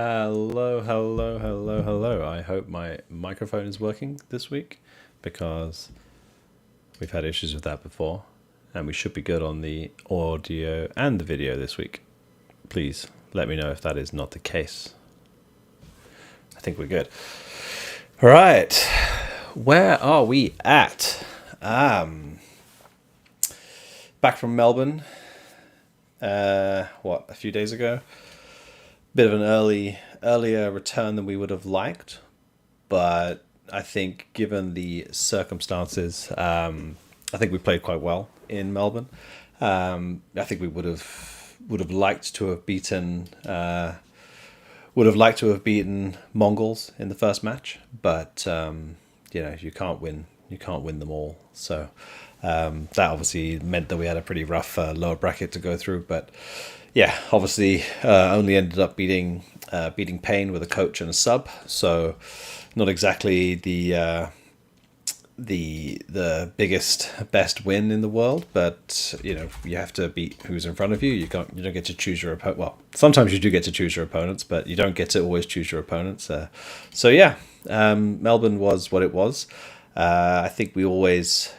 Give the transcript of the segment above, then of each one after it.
Hello, hello, hello, hello. I hope my microphone is working this week because we've had issues with that before and we should be good on the audio and the video this week. Please let me know if that is not the case. I think we're good. All right. Where are we at? Back from Melbourne. A few days ago? Bit of an earlier return than we would have liked, but I think given the circumstances, I think we played quite well in Melbourne. I think we would have liked to have beaten Mongols in the first match, but you can't win them all. So that obviously meant that we had a pretty rough lower bracket to go through, but. Yeah, obviously only ended up beating Payne with a coach and a sub, so not exactly the biggest best win in the world, but you have to beat who's in front of you. You don't get to choose your opponent. Well, sometimes you do get to choose your opponents, but you don't get to always choose your opponents. Melbourne was what it was. I think we always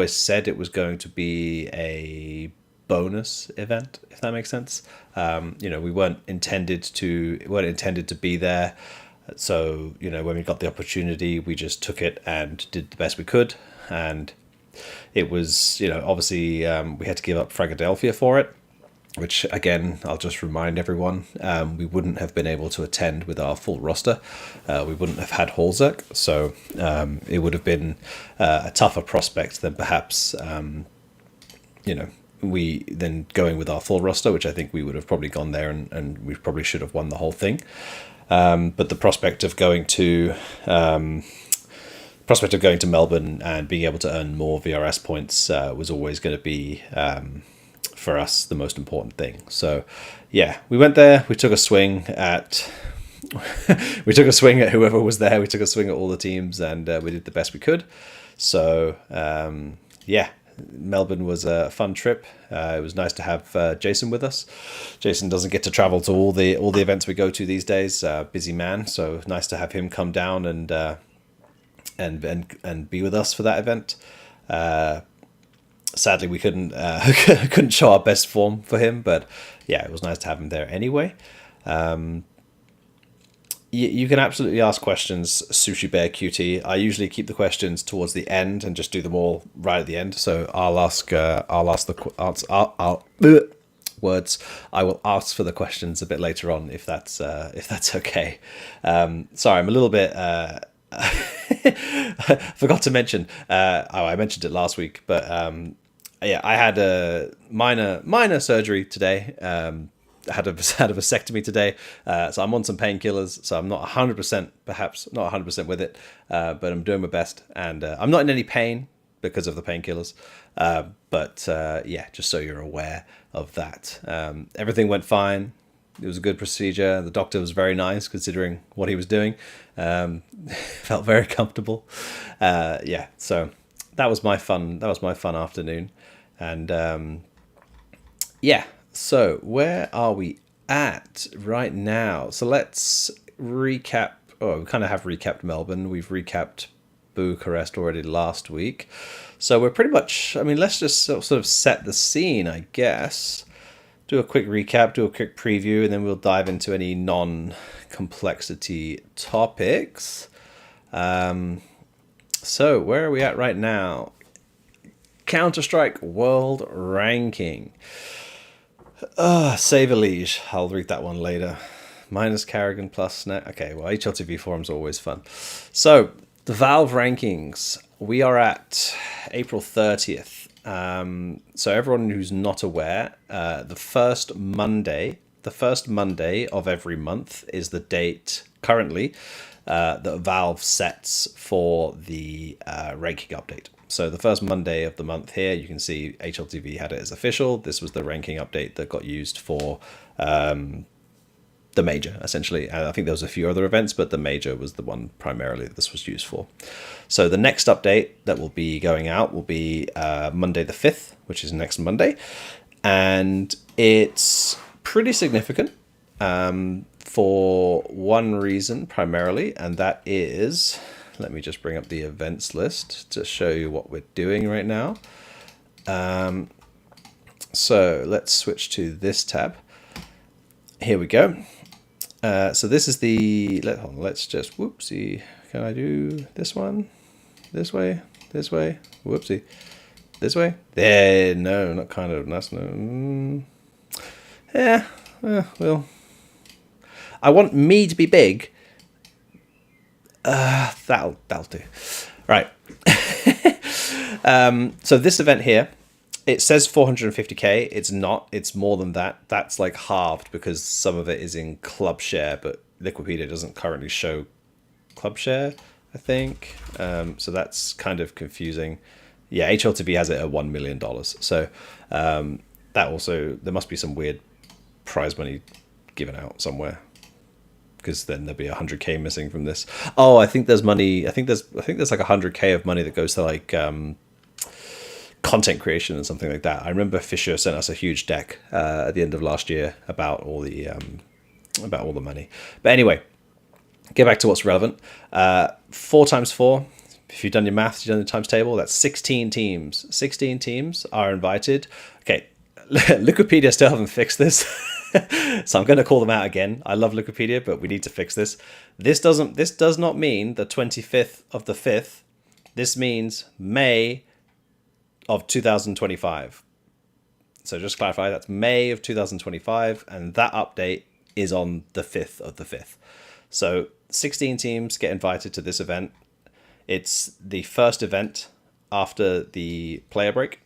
said it was going to be a bonus event, if that makes sense. We weren't intended to be there, so when we got the opportunity, we just took it and did the best we could. And it was obviously we had to give up Philadelphia for it, which again I'll just remind everyone, we wouldn't have been able to attend with our full roster. We wouldn't have had Holzerk, so it would have been a tougher prospect than perhaps we then going with our full roster, which I think we would have probably gone there and we probably should have won the whole thing. But the prospect of going to Melbourne and being able to earn more VRS points was always going to be for us the most important thing. So yeah, we went there. We took a swing at whoever was there. We took a swing at all the teams, and we did the best we could. So yeah. Melbourne was a fun trip. It was nice to have Jason with us. Jason doesn't get to travel to all the events we go to these days. Busy man, so nice to have him come down and be with us for that event. Sadly, we couldn't show our best form for him, but yeah, it was nice to have him there anyway. You can absolutely ask questions, Sushi Bear QT. I usually keep the questions towards the end and just do them all right at the end. So I will ask for the questions a bit later on if that's okay. Sorry, I'm a little bit. Forgot to mention. I mentioned it last week, but I had a minor surgery today. Had a vasectomy today, so I'm on some painkillers, so I'm not 100% with it, but I'm doing my best, and I'm not in any pain because of the painkillers, but just so you're aware of that. Everything went fine. It was a good procedure. The doctor was very nice considering what he was doing. Felt very comfortable. So that was my fun afternoon, and So where are we at right now? So let's recap. Oh, we kind of have recapped Melbourne. We've recapped Bucharest already last week. So we're pretty much, let's just sort of set the scene, I guess. Do a quick recap, do a quick preview, and then we'll dive into any non-complexity topics. So where are we at right now? Counter-Strike World Ranking. Save Liege. I'll read that one later. Minus Carrigan plus net. Okay, well, HLTV forums are always fun. So, the Valve rankings. We are at April 30th. So, everyone who's not aware, the first Monday of every month is the date currently that Valve sets for the ranking update. So the first Monday of the month here, you can see HLTV had it as official. This was the ranking update that got used for the major, essentially. I think there was a few other events, but the major was the one primarily that this was used for. So the next update that will be going out will be Monday the 5th, which is next Monday. And it's pretty significant. for one reason primarily, and that is, let me just bring up the events list to show you what we're doing right now. So let's switch to this tab. Here we go. So this is the, let's just, whoopsie, can I do this one? This way, whoopsie, this way? There, no, not kind of, that's no, yeah, well, I want me to be big. That'll do. Right. So this event here, it says 450k. It's not. It's more than that. That's like halved because some of it is in club share, but Liquipedia doesn't currently show club share, I think. So that's kind of confusing. Yeah, HLTV has it at $1 million. So that also, there must be some weird prize money given out somewhere, because then there'll be 100k missing from this. Oh, I think there's money. I think there's like 100k of money that goes to like content creation and something like that. I remember Fisher sent us a huge deck at the end of last year about all the money. But anyway, get back to what's relevant. 4 times 4. If you've done your maths, you've done the times table. That's 16 teams. 16 teams are invited. Okay, Liquipedia still haven't fixed this. So I'm going to call them out again. I love Liquipedia, but we need to fix this. This does not mean the 25th of the 5th. This means May of 2025. So just clarify, that's May of 2025, and that update is on the 5th of the 5th. So 16 teams get invited to this event. It's the first event after the player break,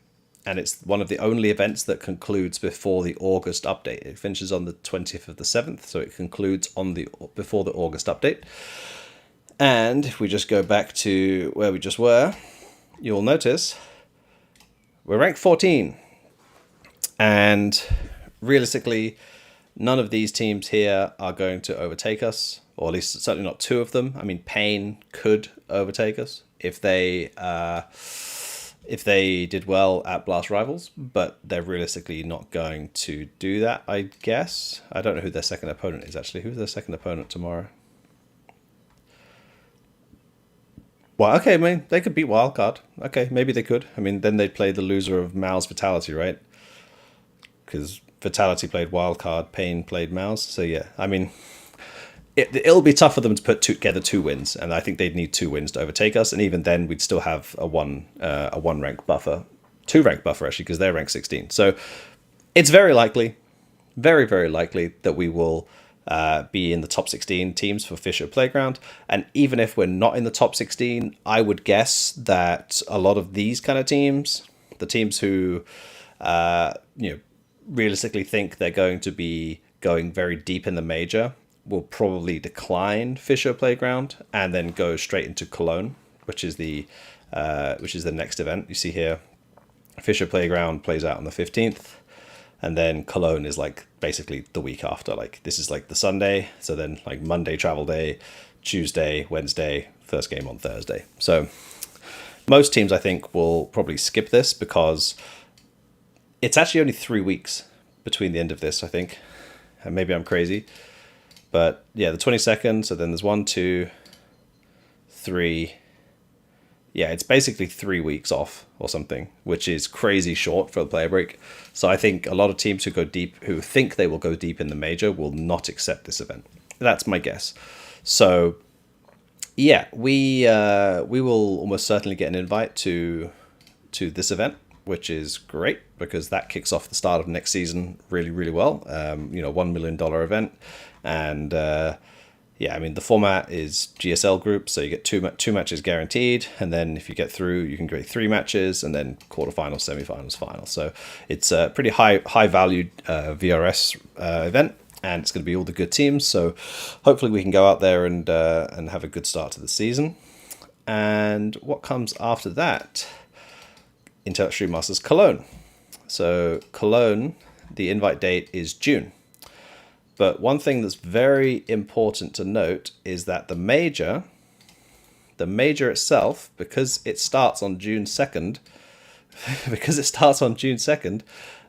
and it's one of the only events that concludes before the August update. It finishes on the 20th of the 7th, so it concludes on before the August update. And if we just go back to where we just were, you'll notice we're ranked 14. And realistically, none of these teams here are going to overtake us, or at least certainly not 2 of them. I mean, Pain could overtake us if they did well at Blast Rivals, but they're realistically not going to do that, I guess. I don't know who their second opponent is, actually. Who's their second opponent tomorrow? Well, okay, I mean, they could beat Wildcard. Okay, maybe they could. I mean, then they'd play the loser of Mao's Vitality, right? Because Vitality played Wildcard, Pain played Mao's. So yeah, I mean, it'll be tough for them to put together 2 wins, and I think they'd need 2 wins to overtake us. And even then, we'd still have a one rank buffer, 2 rank buffer actually, because they're ranked 16. So it's very likely, very very likely that we will be in the top 16 teams for Fisher Playground. And even if we're not in the top 16, I would guess that a lot of these kind of teams, the teams who realistically think they're going to be going very deep in the major, will probably decline Fisher Playground and then go straight into Cologne, which is the next event. You see here, Fisher Playground plays out on the 15th, and then Cologne is like basically the week after. Like this is like the Sunday, so then like Monday travel day, Tuesday, Wednesday, first game on Thursday. So most teams I think will probably skip this because it's actually only 3 weeks between the end of this, I think. And maybe I'm crazy. But yeah, the 22nd, so then there's 1, 2, 3. Yeah, it's basically 3 weeks off or something, which is crazy short for the player break. So I think a lot of teams who go deep, who think they will go deep in the major, will not accept this event. That's my guess. So yeah, we will almost certainly get an invite to this event, which is great because that kicks off the start of next season really, really well. $1 million event. And yeah, I mean, the format is GSL group, so you get two matches guaranteed. And then if you get through, you can get 3 matches and then quarterfinals, semifinals, finals. So it's a pretty high valued VRS event, and it's going to be all the good teams. So hopefully we can go out there and have a good start to the season. And what comes after that? Untitled Stream Masters Cologne. So Cologne, the invite date is June. But one thing that's very important to note is that the major itself, because it starts on June 2nd,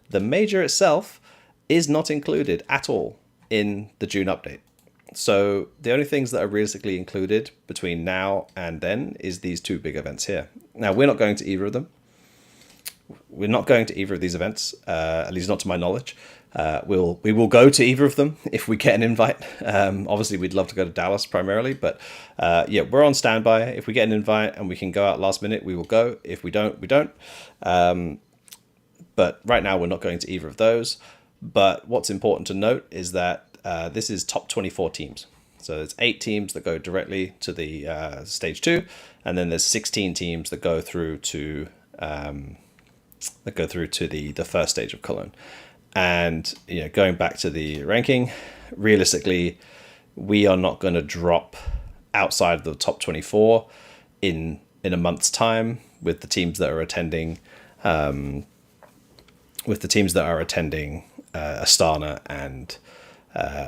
the major itself is not included at all in the June update. So the only things that are realistically included between now and then is these two big events here. Now, we're not going to either of them. We're not going to either of these events, at least not to my knowledge. We will go to either of them if we get an invite. Obviously, we'd love to go to Dallas primarily, but yeah, we're on standby. If we get an invite and we can go out last minute, we will go. If we don't, we don't. But right now, we're not going to either of those. But what's important to note is that this is top 24 teams. So there's 8 teams that go directly to the stage 2, and then there's 16 teams that go through to the first stage of Cologne. And going back to the ranking, realistically, we are not going to drop outside the top 24 in a month's time with the teams that are attending. Astana and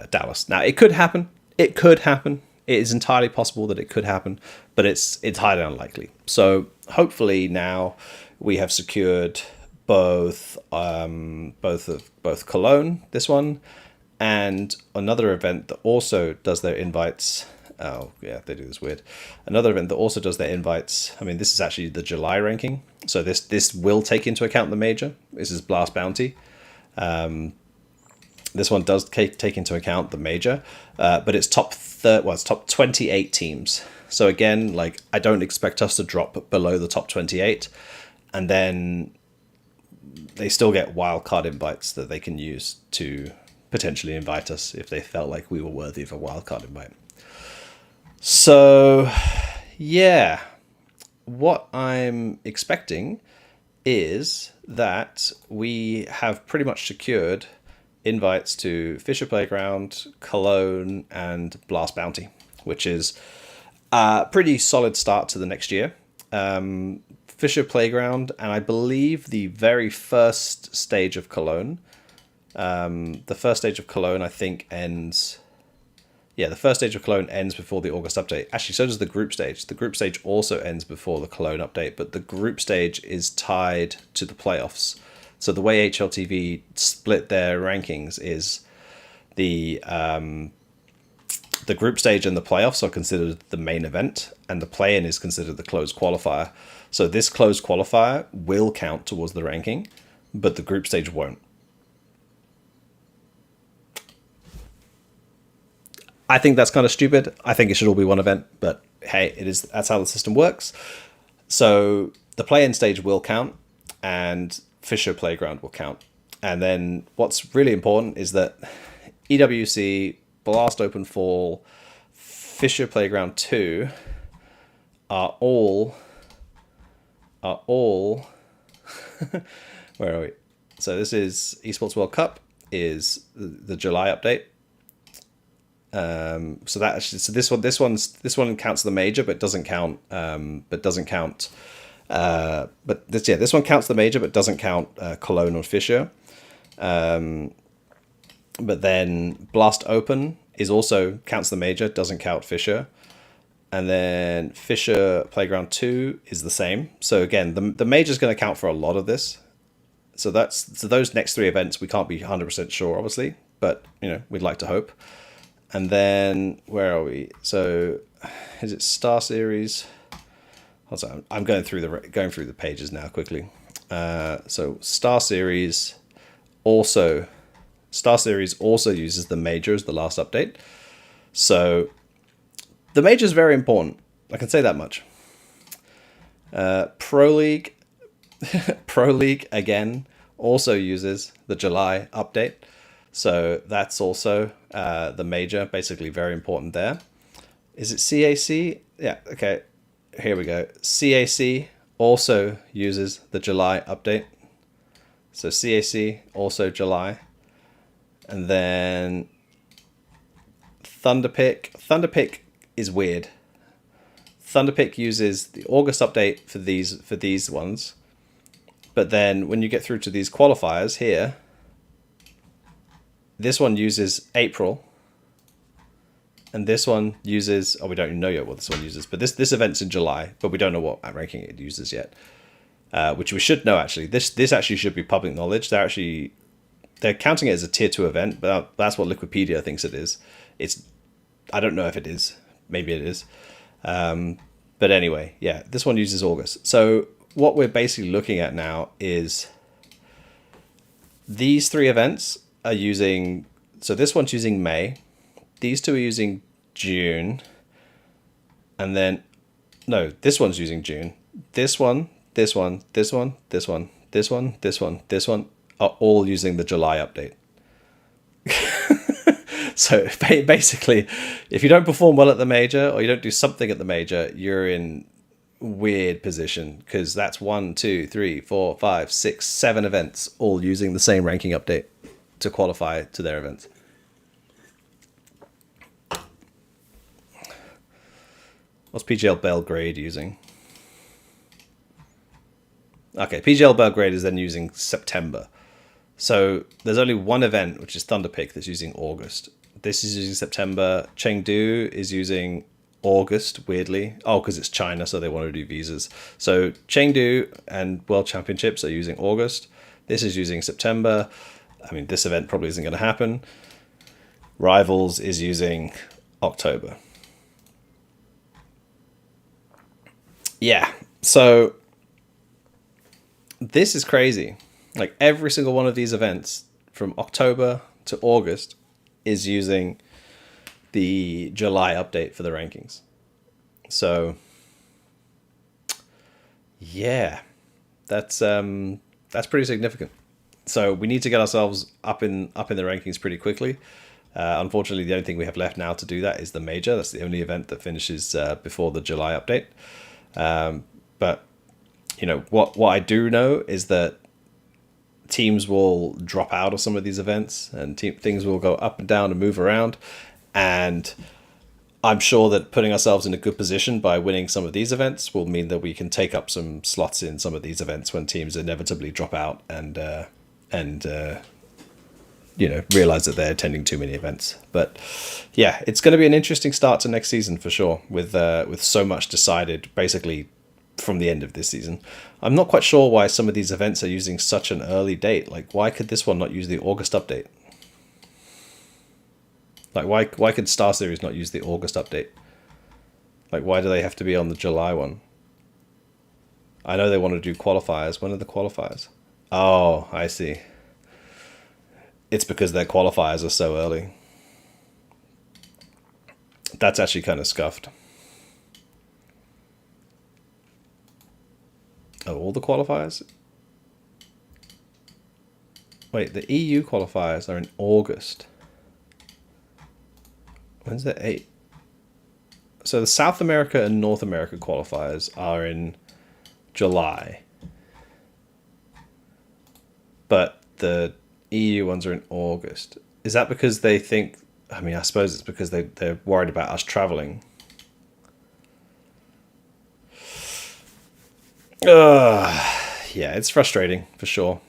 Dallas. Now, it could happen. It could happen. It is entirely possible that it could happen, but it's highly unlikely. So hopefully now we have secured both Cologne, this one, and another event that also does their invites. Oh yeah, they do this weird. Another event that also does their invites. I mean, this is actually the July ranking, so this will take into account the major. This is Blast Bounty. This one does take into account the major, but it's it's top 28 teams. So again, I don't expect us to drop below the top 28, and then they still get wildcard invites that they can use to potentially invite us if they felt like we were worthy of a wildcard invite. So yeah, what I'm expecting is that we have pretty much secured invites to Fisher Playground, Cologne, and Blast Bounty, which is a pretty solid start to the next year. Fisher Playground, and I believe the very first stage of Cologne. The first stage of Cologne, I think, ends... Yeah, the first stage of Cologne ends before the August update. Actually, so does the group stage. The group stage also ends before the Cologne update, but the group stage is tied to the playoffs. So the way HLTV split their rankings is the group stage and the playoffs are considered the main event, and the play-in is considered the closed qualifier. So this closed qualifier will count towards the ranking, but the group stage won't. I think that's kind of stupid. I think it should all be one event, but hey, that's how the system works. So the play-in stage will count, and Fisher Playground will count. And then what's really important is that EWC, Blast Open Fall, Fisher Playground 2 are all where are we? So this is Esports World Cup is the July update. So this one counts the major, but doesn't count. This one counts the major, but doesn't count Cologne or Fisher. But then Blast Open also counts the major, doesn't count Fisher. And then Fisher Playground 2 is the same. So again, the major is going to count for a lot of this. So those next 3 events we can't be 100% sure, obviously, but we'd like to hope. And then where are we? So is it Star Series? Hold on, I'm going through the pages now quickly. So Star Series also uses the major as the last update. So the major is very important. I can say that much. Pro League again also uses the July update. So that's also the major, basically very important there. Is it CAC? Yeah, okay. Here we go. CAC also uses the July update. So CAC, also July. And then Thunderpick. Thunderpick is weird. Thunderpick uses the August update for these ones. But then when you get through to these qualifiers here, this one uses April, and this one uses... Oh, we don't even know yet what this one uses, but this event's in July, but we don't know what ranking it uses yet, which we should know, actually. This actually should be public knowledge. They're counting it as a tier 2 event, but that's what Liquipedia thinks it is. I don't know if it is. Maybe it is. But anyway, yeah, this one uses August. So what we're basically looking at now is these three events are using, so this one's using May, these two are using June, and then, no, this one's using June. This one, this one, this one, this one, this one, this one, this one are all using the July update. So basically, if you don't perform well at the major or you don't do something at the major, you're in weird position, because that's 1, 2, 3, 4, 5, 6, 7 events all using the same ranking update to qualify to their events. What's PGL Belgrade using? Okay, PGL Belgrade is then using September. So there's only one event, which is Thunderpick, that's using August. This is using September. Chengdu is using August, weirdly. Oh, because it's China, so they want to do visas. So Chengdu and World Championships are using August. This is using September. I mean, this event probably isn't going to happen. Rivals is using October. Yeah, so this is crazy. Like, every single one of these events from October to August is using the July update for the rankings. So yeah, that's pretty significant. So we need to get ourselves up in the rankings pretty quickly. Unfortunately, the only thing we have left now to do that is the major. That's the only event that finishes before the July update. But you know what I do know is that teams will drop out of some of these events, and things will go up and down and move around. And I'm sure that putting ourselves in a good position by winning some of these events will mean that we can take up some slots in some of these events when teams inevitably drop out and realize that they're attending too many events. But yeah, it's going to be an interesting start to next season for sure, with so much decided basically from the end of this season. I'm not quite sure why some of these events are using such an early date. Like, why could this one not use the August update? Like, why could Star Series not use the August update? Like, why do they have to be on the July one? I know they want to do qualifiers. When are the qualifiers? Oh, I see. It's because their qualifiers are so early. That's actually kind of scuffed. Oh, all the qualifiers? Wait, the EU qualifiers are in August. When's the 8? So the South America and North America qualifiers are in July. But the EU ones are in August. Is that because they think... I mean, I suppose it's because they're worried about us traveling. Yeah, it's frustrating for sure.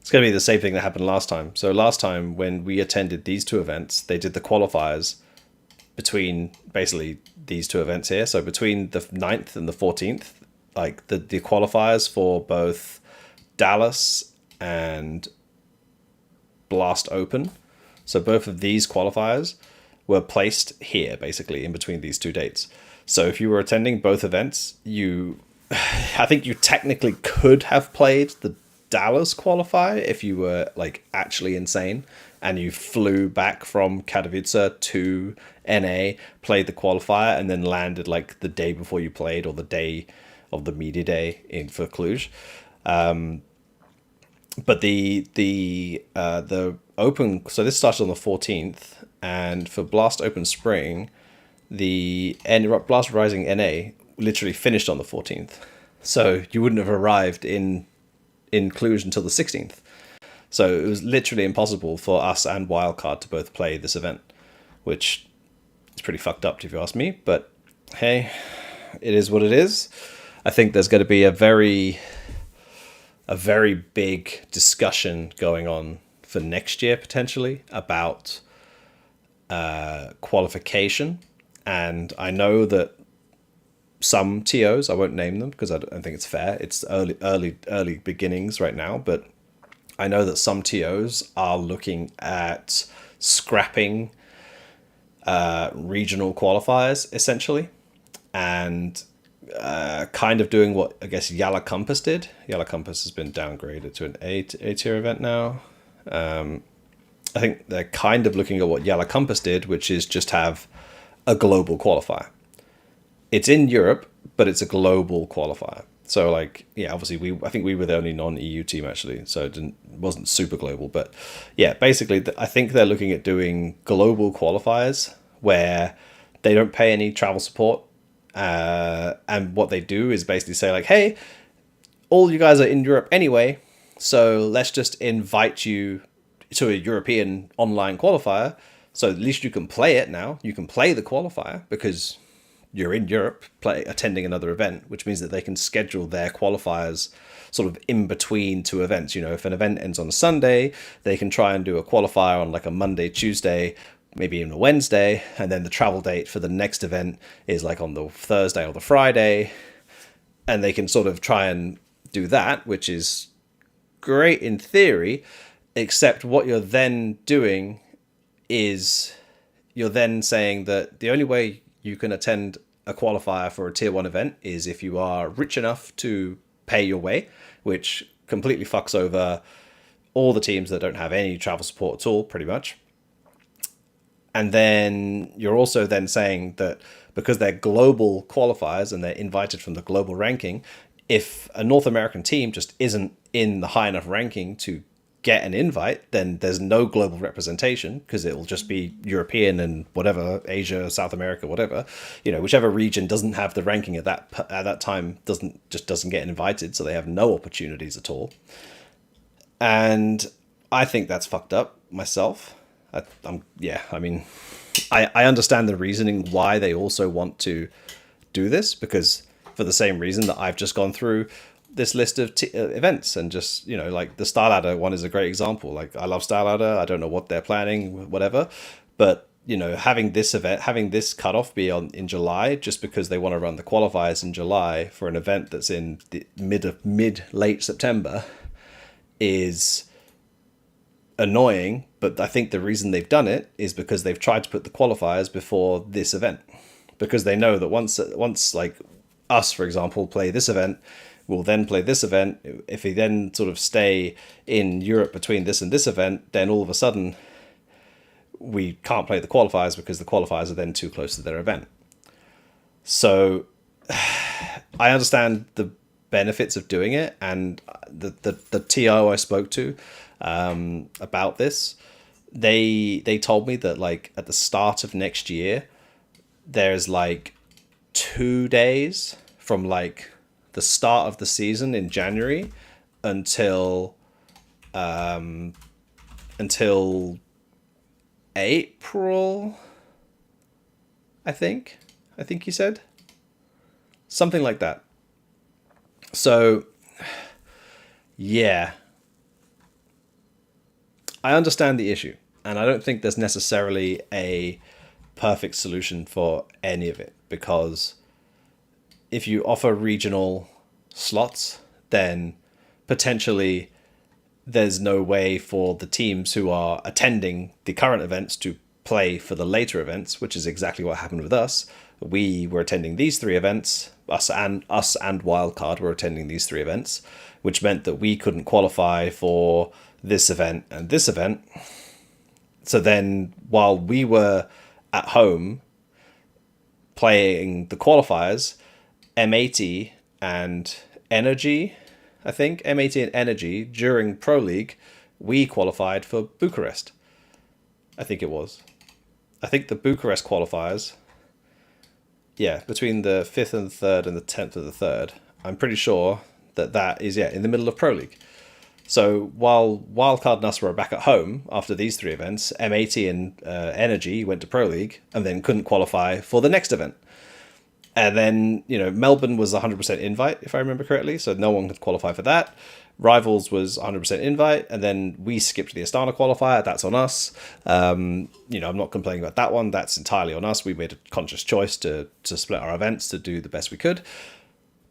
It's going to be the same thing that happened last time. So last time when we attended these two events, they did the qualifiers between basically these two events here. So between the 9th and the 14th, like the qualifiers for both Dallas and Blast Open. So both of these qualifiers were placed here, basically in between these two dates. So if you were attending both events, I think you technically could have played the Dallas qualifier if you were like actually insane and you flew back from Katowice to NA, played the qualifier, and then landed like the day before you played or the day of the media day for Cluj. But the Open, so this started on the 14th, and for Blast Open Spring, the Blast Rising NA literally finished on the 14th. So you wouldn't have arrived in Cluj until the 16th. So it was literally impossible for us and Wildcard to both play this event, which is pretty fucked up if you ask me. But hey, it is what it is. I think there's going to be a very big discussion going on for next year potentially about qualification. And I know that some TOs, I won't name them because I don't think it's fair. It's early beginnings right now, but I know that some TOs are looking at scrapping regional qualifiers essentially, and kind of doing what I guess Yalla Compass did. Yalla Compass has been downgraded to an A tier event now. I think they're kind of looking at what Yalla Compass did, which is just have a global qualifier. It's in Europe, but it's a global qualifier. So like, yeah, obviously I think we were the only non-EU team actually, so wasn't super global. But yeah, basically I think they're looking at doing global qualifiers where they don't pay any travel support. And what they do is basically say like, hey, all you guys are in Europe anyway, so let's just invite you to a European online qualifier. So at least you can play it now. You can play the qualifier because you're in Europe attending another event, which means that they can schedule their qualifiers sort of in between two events. You know, if an event ends on a Sunday, they can try and do a qualifier on like a Monday, Tuesday, maybe even a Wednesday, and then the travel date for the next event is like on the Thursday or the Friday, and they can sort of try and do that, which is great in theory, except what you're then doing is you're then saying that the only way you can attend a qualifier for a tier 1 event is if you are rich enough to pay your way, which completely fucks over all the teams that don't have any travel support at all, pretty much. And then you're also then saying that because they're global qualifiers and they're invited from the global ranking, if a North American team just isn't in the high enough ranking to get an invite, then there's no global representation because it will just be European and whatever, Asia, South America, whatever, you know, whichever region doesn't have the ranking at that time doesn't get invited, so they have no opportunities at all. And I think that's fucked up myself. I understand the reasoning why they also want to do this, because for the same reason that I've just gone through this list of events, and just, you know, like the Star Ladder one is a great example. Like, I love Star Ladder. I don't know what they're planning, whatever, but you know, having this cutoff be in July just because they want to run the qualifiers in July for an event that's in the late September is annoying. But I think the reason they've done it is because they've tried to put the qualifiers before this event, because they know that once like us, for example, play this event, we'll then play this event. If we then sort of stay in Europe between this and this event, then all of a sudden we can't play the qualifiers because the qualifiers are then too close to their event. So I understand the benefits of doing it, and the TO I spoke to about this, they told me that like at the start of next year, there's like 2 days from like the start of the season in January until April, I think he said something like that. So yeah, I understand the issue, and I don't think there's necessarily a perfect solution for any of it, because if you offer regional slots, then potentially there's no way for the teams who are attending the current events to play for the later events, which is exactly what happened with us. We were attending these 3 events, us and Wildcard were attending these 3 events, which meant that we couldn't qualify for this event and this event. So then while we were at home playing the qualifiers, M80 and Energy, I think, M80 and Energy, during Pro League, we qualified for Bucharest. I think it was. I think the Bucharest qualifiers, yeah, between the 5th and the 3rd and the 10th of the 3rd, I'm pretty sure that is, yeah, in the middle of Pro League. So while Wildcard and us were back at home after these 3 events, M80 and Energy went to Pro League and then couldn't qualify for the next event. And then, you know, Melbourne was 100% invite, if I remember correctly, so no one could qualify for that. Rivals was 100% invite, and then we skipped the Astana qualifier. That's on us. You know, I'm not complaining about that one. That's entirely on us. We made a conscious choice to split our events to do the best we could.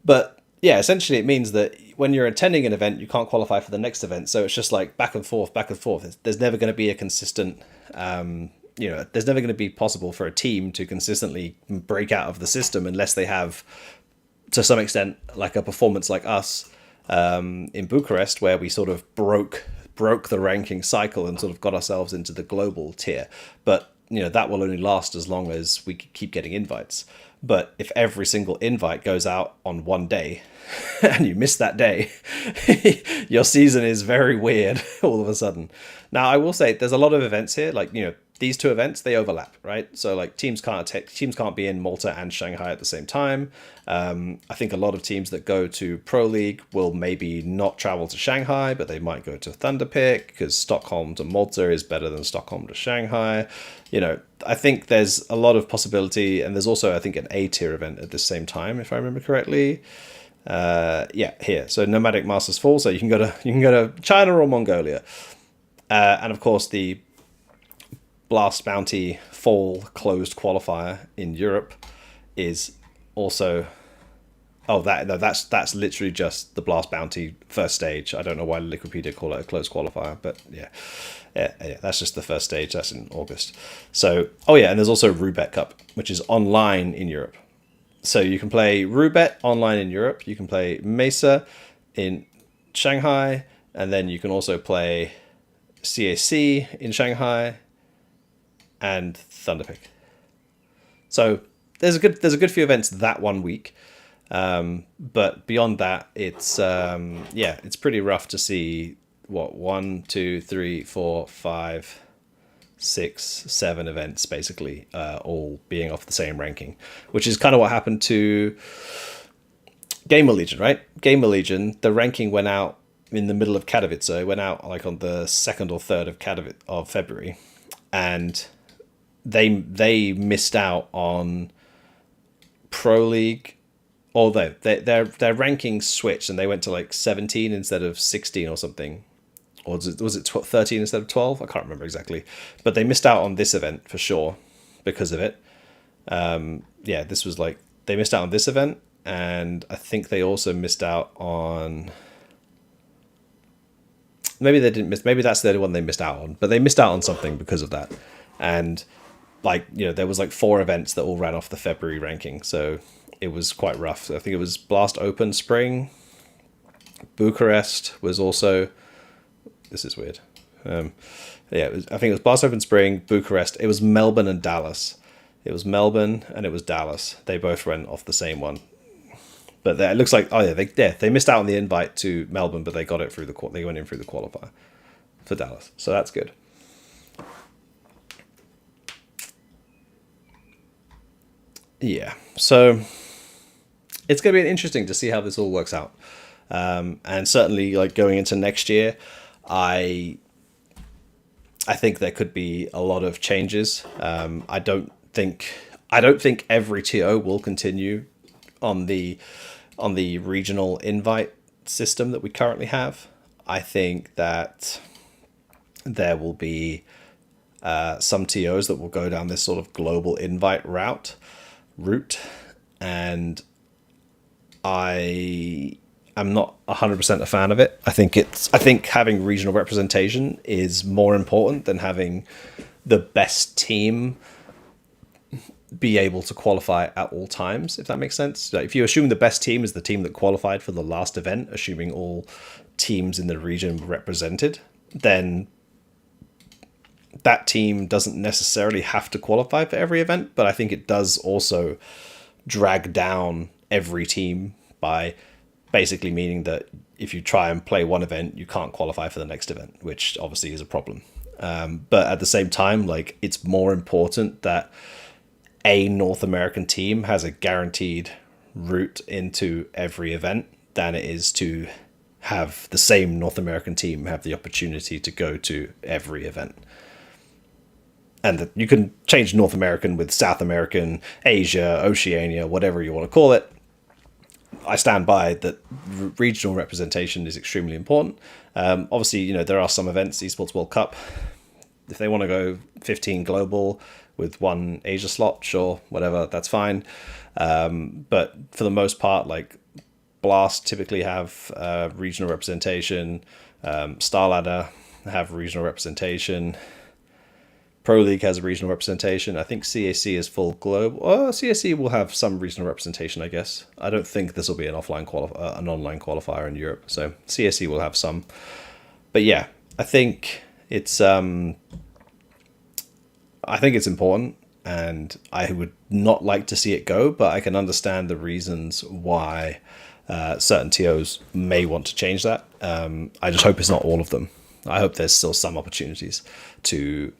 But yeah, essentially it means that when you're attending an event, you can't qualify for the next event. So it's just like back and forth, back and forth. There's never going to be a consistent there's never going to be possible for a team to consistently break out of the system unless they have, to some extent, like a performance like us in Bucharest, where we sort of broke the ranking cycle and sort of got ourselves into the global tier. But that will only last as long as we keep getting invites. But if every single invite goes out on one day and you miss that day, your season is very weird all of a sudden. Now, I will say there's a lot of events here, like, these two events, they overlap, right? So like teams can't be in Malta and Shanghai at the same time. I think a lot of teams that go to Pro League will maybe not travel to Shanghai, but they might go to Thunderpick because Stockholm to Malta is better than Stockholm to Shanghai. I think there's a lot of possibility, and there's also, I think, an A tier event at the same time, if I remember correctly. Here. So Nomadic Masters Fall, so you can go to China or Mongolia. And of course the Blast Bounty Fall closed qualifier in Europe is also that's literally just the Blast Bounty first stage. I don't know why Liquipedia call it a closed qualifier, but yeah, that's just the first stage. That's in August. So and there's also Rubet Cup, which is online in Europe. So you can play Rubet online in Europe. You can play Mesa in Shanghai, and then you can also play CAC in Shanghai and Thunderpick. So there's a good few events that one week, but beyond that, it's pretty rough to see 1, 2, 3, 4, 5, 6, 7 events basically all being off the same ranking, which is kind of what happened to Gamer Legion, right? Gamer Legion, the ranking went out in the middle of Katowice. So it went out like on the 2nd or 3rd of February, and they missed out on Pro League, although their rankings switched and they went to like 17 instead of 16 or something, or was it 13 instead of 12? I can't remember exactly, but they missed out on this event for sure because of it. This was like they missed out on this event, and I think they also missed out on. Maybe they didn't miss. Maybe that's the only one they missed out on, but they missed out on something because of that. And there was like 4 events that all ran off the February ranking, so it was quite rough. I think it was Blast Open Spring. Bucharest was also. This is weird. I think it was Blast Open Spring, Bucharest. It was Melbourne and Dallas. It was Melbourne and it was Dallas. They both went off the same one. But it looks like they missed out on the invite to Melbourne, but they got it through they went in through the qualifier for Dallas. So that's good. Yeah. So it's going to be interesting to see how this all works out. And certainly like going into next year, I think there could be a lot of changes. I don't think every TO will continue on the regional invite system that we currently have. I think that there will be some TOs that will go down this sort of global invite route, and I'm not 100% a fan of it. I think having regional representation is more important than having the best team be able to qualify at all times, if that makes sense. Like if you assume the best team is the team that qualified for the last event, assuming all teams in the region were represented, then that team doesn't necessarily have to qualify for every event, but I think it does also drag down every team by basically meaning that if you try and play one event, you can't qualify for the next event, which obviously is a problem. But at the same time, like it's more important that a North American team has a guaranteed route into every event than it is to have the same North American team have the opportunity to go to every event. And that you can change North American with South American, Asia, Oceania, whatever you want to call it. I stand by that regional representation is extremely important. Obviously, there are some events, Esports World Cup, if they want to go 15 global with 1 Asia slot, sure, whatever, that's fine. But for the most part, like Blast typically have regional representation. Starladder have regional representation. Pro League has a regional representation. I think CAC is full global. CAC will have some regional representation, I guess. I don't think this will be an an online qualifier in Europe. So CAC will have some. But yeah, I think it's important, and I would not like to see it go, but I can understand the reasons why certain TOs may want to change that. I just hope it's not all of them. I hope there's still some opportunities to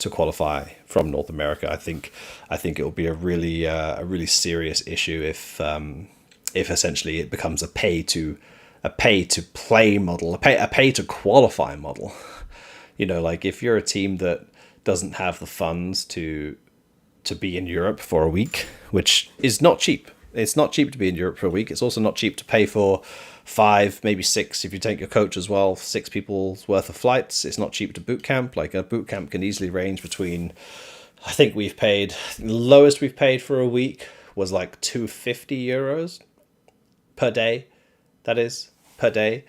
qualify from North America. I think it will be a really serious issue if essentially it becomes a pay to play model, a pay to qualify model. Like if you're a team that doesn't have the funds to be in Europe for a week, which is not cheap. It's not cheap to be in Europe for a week. It's also not cheap to pay for 5, maybe 6, if you take your coach as well, 6 people's worth of flights. It's not cheap to boot camp. Like a boot camp can easily range between, I think the lowest we've paid for a week was like €250 per day. That is per day.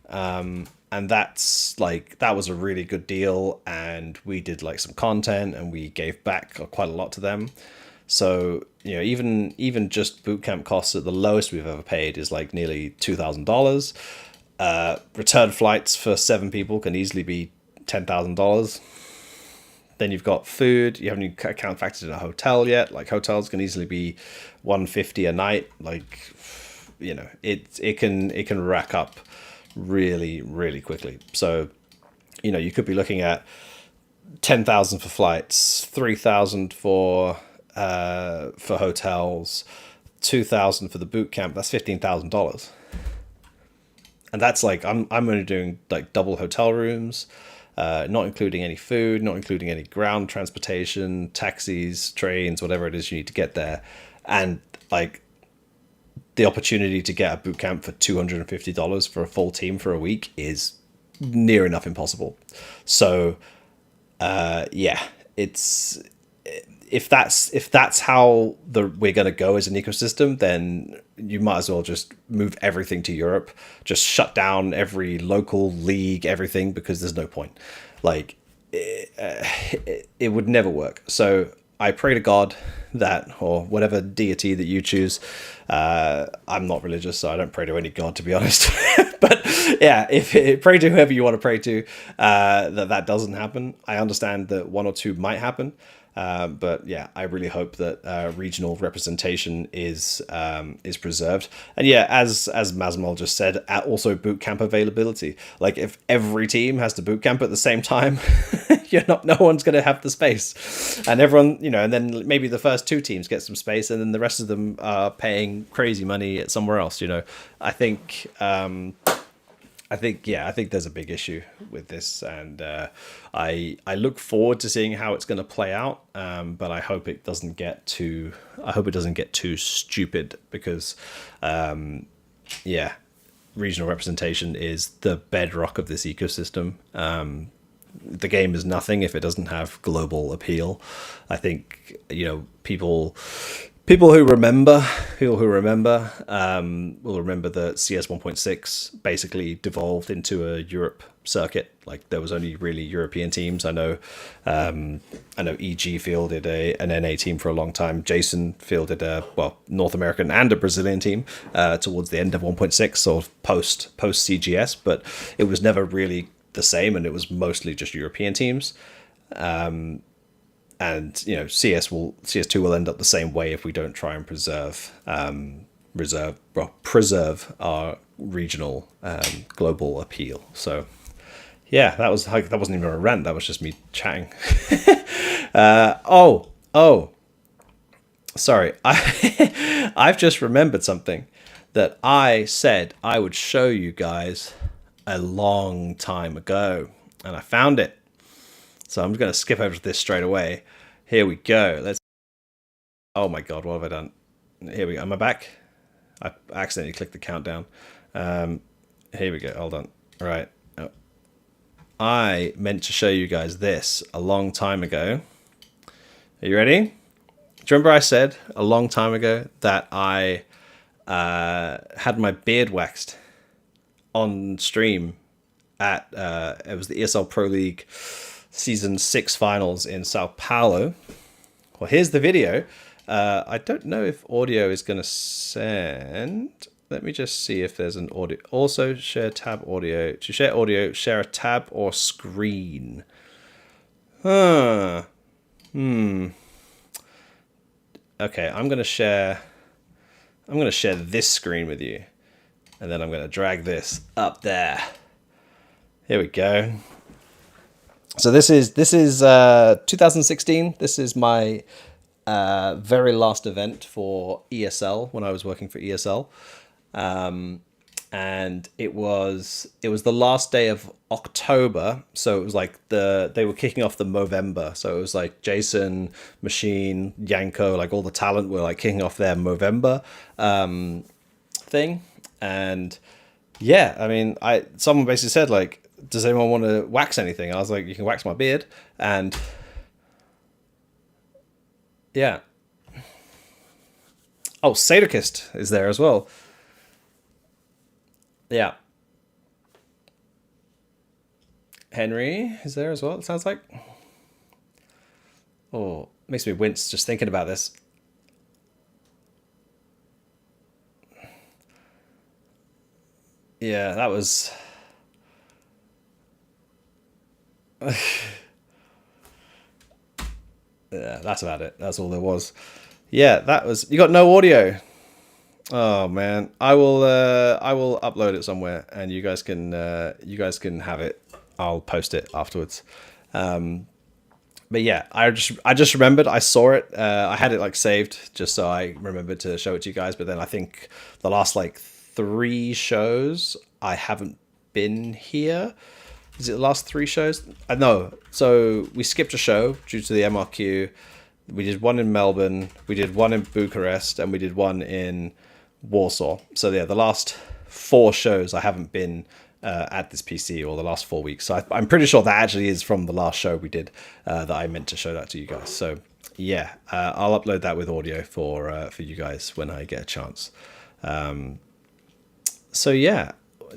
And that's like, that was a really good deal. And we did like some content and we gave back quite a lot to them. So, even just boot camp costs at the lowest we've ever paid is like nearly $2,000. Return flights for 7 people can easily be $10,000. Then you've got food. You haven't even factored in a hotel yet. Like hotels can easily be $150 a night. Like, it can rack up really, really quickly. So, you could be looking at 10,000 for flights, 3,000 for hotels, 2,000 for the boot camp. That's $15,000, and that's like I'm only doing like double hotel rooms, not including any food, not including any ground transportation, taxis, trains, whatever it is you need to get there, and like the opportunity to get a boot camp for $250 for a full team for a week is near enough impossible. So, it's. If that's how we're going to go as an ecosystem, then you might as well just move everything to Europe, just shut down every local league, everything, because there's no point. Like it would never work. So I pray to God that, or whatever deity that you choose. I'm not religious, so I don't pray to any god, to be honest. But yeah, pray to whoever you want to pray to, that doesn't happen. I understand that 1 or 2 might happen. But yeah, I really hope that regional representation is preserved. And yeah, as Mazmal just said, also boot camp availability. Like if every team has to boot camp at the same time, no one's going to have the space. And everyone, and then maybe the first 2 teams get some space, and then the rest of them are paying crazy money at somewhere else. I think there's a big issue with this, and I look forward to seeing how it's going to play out. But I hope it doesn't get too stupid, because regional representation is the bedrock of this ecosystem. The game is nothing if it doesn't have global appeal. I think people who remember will remember that CS 1.6 basically devolved into a Europe circuit. Like there was only really European teams. I know EG fielded an NA team for a long time. Jason fielded a North American and a Brazilian team towards the end of 1.6, sort of post CGS, but it was never really the same, and it was mostly just European teams. And CS2 will end up the same way if we don't try and preserve our regional global appeal. So yeah, that wasn't even a rant. That was just me chatting. Sorry. I've just remembered something that I said I would show you guys a long time ago, and I found it. So I'm going to skip over to this straight away. Here we go. Oh my God, what have I done? Here we go. Am I back? I accidentally clicked the countdown. Here we go. Hold on. All right. Oh. I meant to show you guys this a long time ago. Are you ready? Do you remember I said a long time ago that I had my beard waxed on stream at it was the ESL Pro League Season 6 finals in Sao Paulo. Well, here's the video. I don't know if audio is going to send. Let me just see if there's an audio. Also, share tab audio. To share audio, share a tab or screen. Okay, I'm going to share this screen with you. And then I'm going to drag this up there. Here we go. So this is 2016. This is my very last event for ESL when I was working for ESL, and it was the last day of October. So it was like they were kicking off the Movember. So it was like Jason, Machine, Yanko, like all the talent were like kicking off their Movember thing. And yeah, I mean, someone basically said like, does anyone want to wax anything? I was like, you can wax my beard. And yeah. Oh, Sadokist is there as well. Yeah. Henry is there as well, it sounds like. Oh, makes me wince just thinking about this. Yeah, that was... Yeah, that's about it. That's all there was. Yeah, that was... You got no audio. Oh man, I will upload it somewhere, and you guys can have it. I'll post it afterwards. But yeah, I just remembered I saw it. I had it like saved just so I remembered to show it to you guys. But then I think the last like 3 shows I haven't been here. Is it the last 3 shows? No. So we skipped a show due to the MRQ. We did one in Melbourne, we did one in Bucharest, and we did one in Warsaw. So yeah, the last 4 shows I haven't been at this PC, or the last 4 weeks. So I'm pretty sure that actually is from the last show we did that I meant to show that to you guys. So yeah, I'll upload that with audio for you guys when I get a chance. So yeah,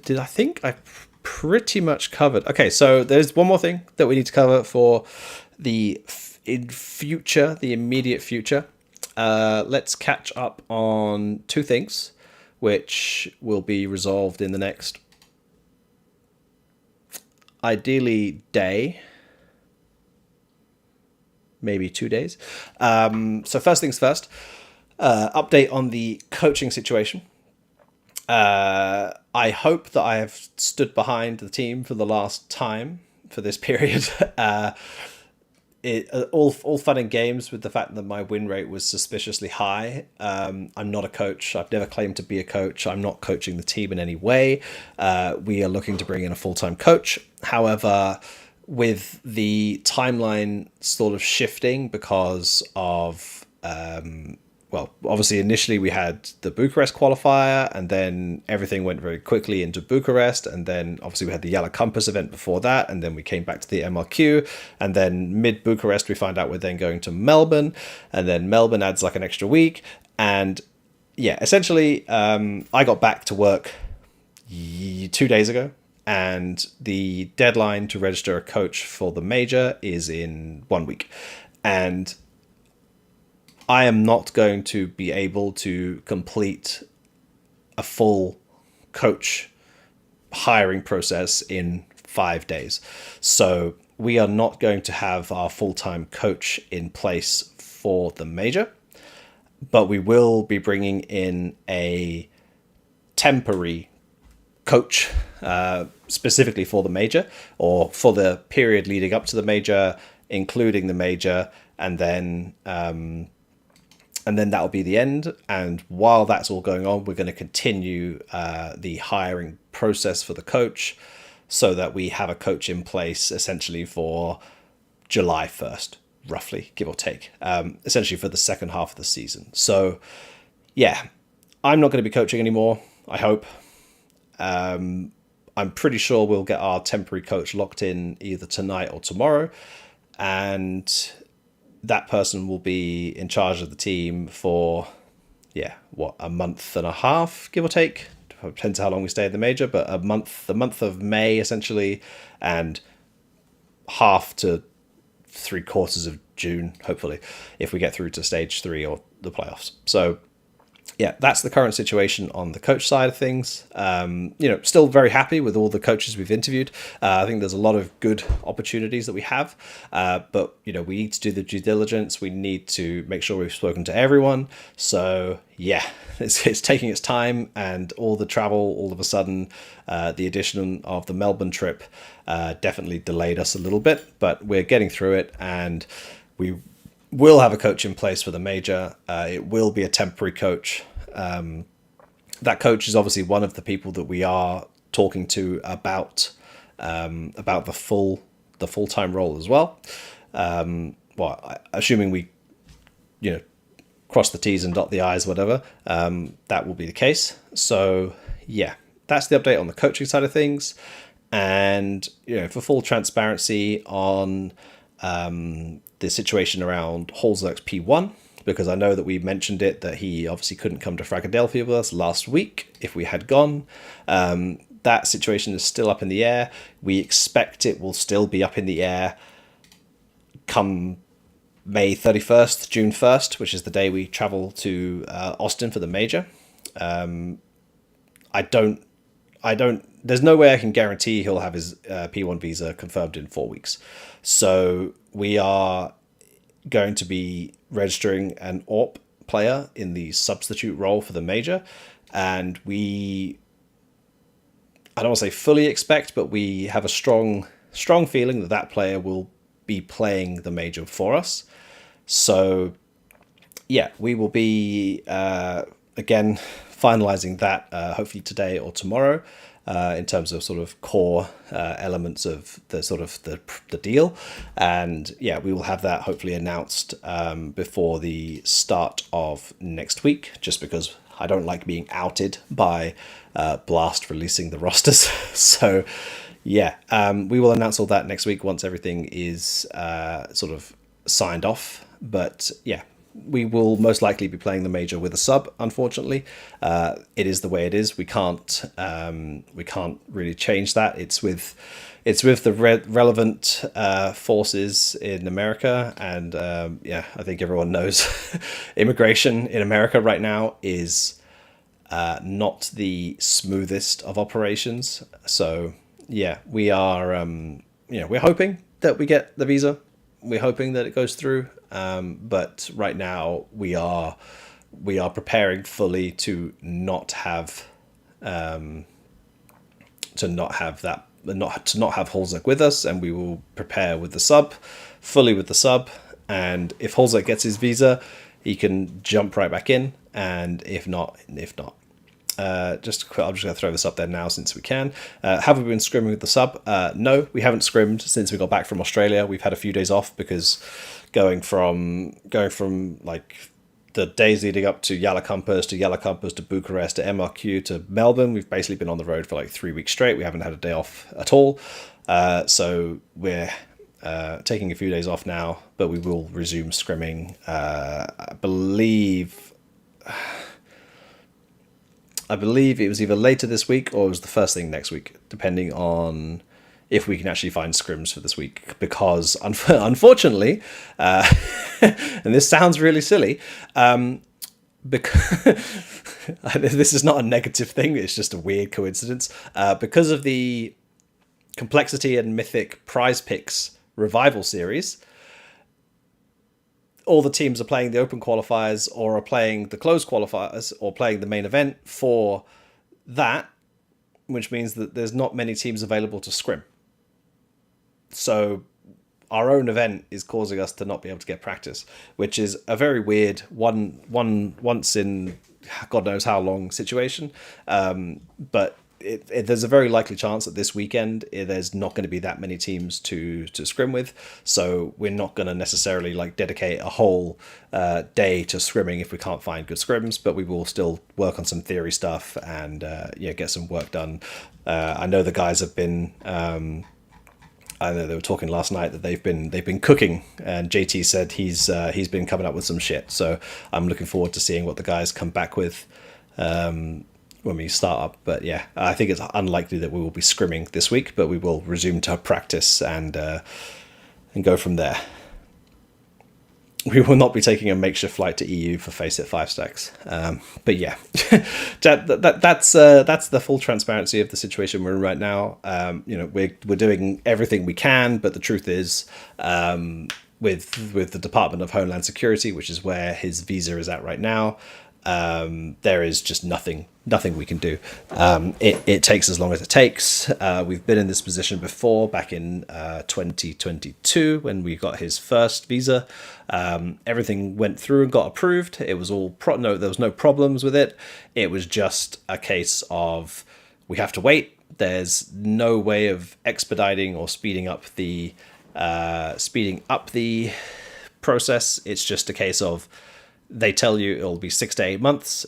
I think I pretty much covered. Okay, so there's one more thing that we need to cover for the immediate future. Let's catch up on 2 things, which will be resolved in the next, ideally, day, maybe 2 days. So first things first, update on the coaching situation. I hope that I have stood behind the team for the last time for this period. All fun and games with the fact that my win rate was suspiciously high. I'm not a coach. I've never claimed to be a coach. I'm not coaching the team in any way. We are looking to bring in a full-time coach. However, with the timeline sort of shifting because of... well, obviously, initially we had the Bucharest qualifier, and then everything went very quickly into Bucharest, and then obviously we had the Yellow Compass event before that, and then we came back to the MRQ, and then mid-Bucharest we find out we're then going to Melbourne, and then Melbourne adds like an extra week, and yeah, essentially I got back to work 2 days ago, and the deadline to register a coach for the major is in 1 week, and I am not going to be able to complete a full coach hiring process in 5 days. So we are not going to have our full-time coach in place for the major, but we will be bringing in a temporary coach specifically for the major, or for the period leading up to the major, including the major, and then that'll be the end. And while that's all going on, we're going to continue the hiring process for the coach so that we have a coach in place essentially for July 1st, roughly, give or take, essentially for the second half of the season. So yeah, I'm not going to be coaching anymore, I hope. I'm pretty sure we'll get our temporary coach locked in either tonight or tomorrow. And that person will be in charge of the team for, a month and a half, give or take. Depends how long we stay in the major, but the month of May, essentially. And half to 3/4 of June, hopefully, if we get through to stage 3 or the playoffs. So yeah, that's the current situation on the coach side of things. Still very happy with all the coaches we've interviewed. I think there's a lot of good opportunities that we have, but we need to do the due diligence. We need to make sure we've spoken to everyone. So yeah, it's taking its time, and all the travel, all of a sudden, the addition of the Melbourne trip definitely delayed us a little bit, but we're getting through it, and we will have a coach in place for the major. It will be a temporary coach. That coach is obviously one of the people that we are talking to about the full-time role as well. Assuming we, cross the T's and dot the I's, whatever, that will be the case. So yeah, that's the update on the coaching side of things. And for full transparency on the situation around Holzerk's P1, because I know that we mentioned it, that he obviously couldn't come to Philadelphia with us last week if we had gone. That situation is still up in the air. We expect it will still be up in the air come May 31st, June 1st, which is the day we travel to Austin for the major. There's no way I can guarantee he'll have his P1 visa confirmed in 4 weeks. So we are going to be registering an AWP player in the substitute role for the major. And I don't want to say fully expect, but we have a strong feeling that player will be playing the major for us. So yeah, we will be, again, finalizing that hopefully today or tomorrow. In terms of sort of core elements of the deal, and yeah, we will have that hopefully announced before the start of next week. Just because I don't like being outed by Blast releasing the rosters, so yeah, we will announce all that next week once everything is sort of signed off. But yeah, we will most likely be playing the major with a sub. Unfortunately, it is the way it is. We can't really change that. It's with the relevant forces in America, and yeah, I think everyone knows immigration in America right now is not the smoothest of operations. So yeah, we are we're hoping that we get the visa. We're hoping that it goes through. But right now we are preparing fully to not have Holzerk with us, and we will prepare with the sub, fully with the sub. And if Holzerk gets his visa, he can jump right back in. And if not. I'm just going to throw this up there now since we can. Have we been scrimming with the sub? No, we haven't scrimmed since we got back from Australia. We've had a few days off because going from like the days leading up to Yalacampus to Bucharest to MRQ to Melbourne, we've basically been on the road for like 3 weeks straight. We haven't had a day off at all. So we're taking a few days off now, but we will resume scrimming. I believe it was either later this week or it was the first thing next week, depending on if we can actually find scrims for this week. Because unfortunately, and this sounds really silly, because this is not a negative thing, it's just a weird coincidence. Because of the Complexity and Mythic Prize Picks Revival series, all the teams are playing the open qualifiers or are playing the closed qualifiers or playing the main event for that, which means that there's not many teams available to scrim. So our own event is causing us to not be able to get practice, which is a very weird once in God knows how long situation. But there's a very likely chance that this weekend there's not going to be that many teams to scrim with, so we're not going to necessarily like dedicate a whole day to scrimming if we can't find good scrims, but we will still work on some theory stuff and get some work done. I know the guys have been I know they were talking last night that they've been cooking, and JT said he's been coming up with some shit, so I'm looking forward to seeing what the guys come back with when we start up. But yeah, I think it's unlikely that we will be scrimming this week, but we will resume to practice and and go from there. We will not be taking a makeshift flight to EU for Faceit 5 stacks. But yeah, that's the full transparency of the situation we're in right now. We're doing everything we can, but the truth is, with the Department of Homeland Security, which is where his visa is at right now, there is just nothing we can do. It takes as long as it takes. We've been in this position before, back in 2022 when we got his first visa. Everything went through and got approved. It was all there was no problems with it. It was just a case of we have to wait. There's no way of expediting or speeding up the process. It's just a case of they tell you it'll be 6 to 8 months.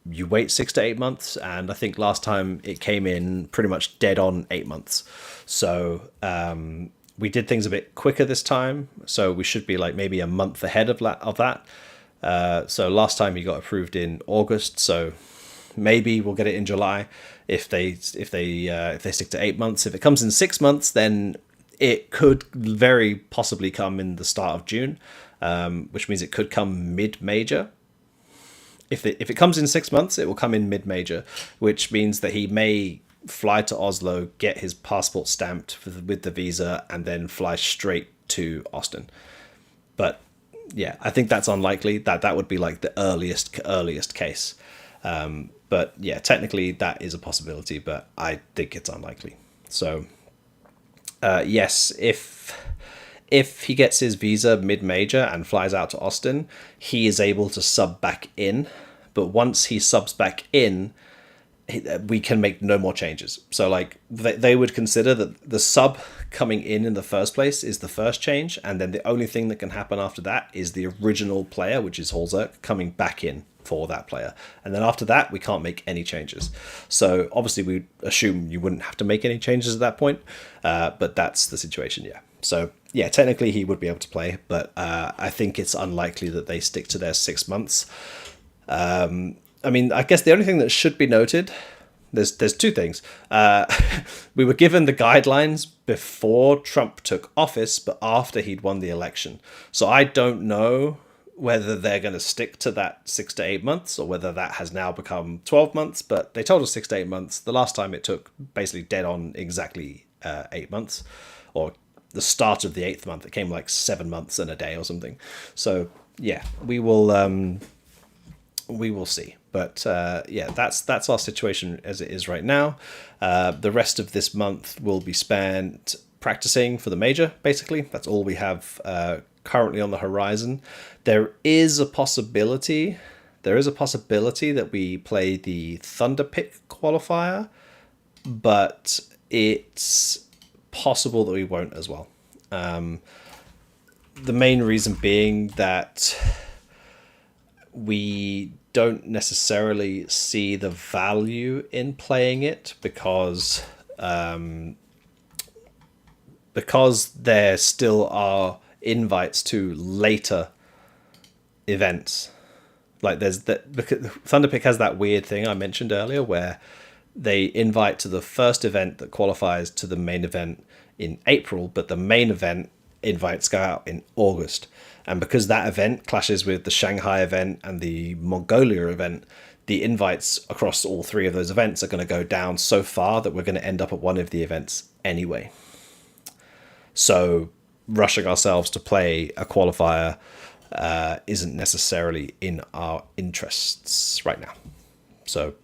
You wait 6 to 8 months, and I think last time it came in pretty much dead on 8 months. So we did things a bit quicker this time, so we should be like maybe a month ahead of that. So last time he got approved in August, so maybe we'll get it in July if they stick to 8 months. If it comes in 6 months, then it could very possibly come in the start of June, which means it could come mid-major. If it comes in 6 months, it will come in mid-major, which means that he may fly to Oslo, get his passport stamped with the visa, and then fly straight to Austin. But yeah, I think that's unlikely. That would be like the earliest case. But yeah, technically that is a possibility, but I think it's unlikely. So yes, if he gets his visa mid-major and flies out to Austin, he is able to sub back in. But once he subs back in, we can make no more changes. So like they would consider that the sub coming in the first place is the first change, and then the only thing that can happen after that is the original player, which is Holzerk, coming back in for that player. And then after that, we can't make any changes. So obviously we assume you wouldn't have to make any changes at that point, but that's the situation, yeah. So yeah, technically he would be able to play, but I think it's unlikely that they stick to their 6 months. I mean, I guess the only thing that should be noted, there's two things. We were given the guidelines before Trump took office, but after he'd won the election. So I don't know whether they're going to stick to that 6 to 8 months or whether that has now become 12 months, but they told us 6 to 8 months. The last time it took basically dead on exactly 8 months, or the start of the 8th month. It came like 7 months and a day or something. So yeah, we will see. But yeah, that's our situation as it is right now. The rest of this month will be spent practicing for the major, basically. That's all we have currently on the horizon. There is a possibility that we play the Thunderpick qualifier, but it's possible that we won't as well. The main reason being that we don't necessarily see the value in playing it because there still are invites to later events. Like Thunderpick has that weird thing I mentioned earlier where they invite to the first event that qualifies to the main event in April, but the main event invites go out in August. And because that event clashes with the Shanghai event and the Mongolia event, the invites across all three of those events are going to go down so far that we're going to end up at one of the events anyway. So rushing ourselves to play a qualifier isn't necessarily in our interests right now. So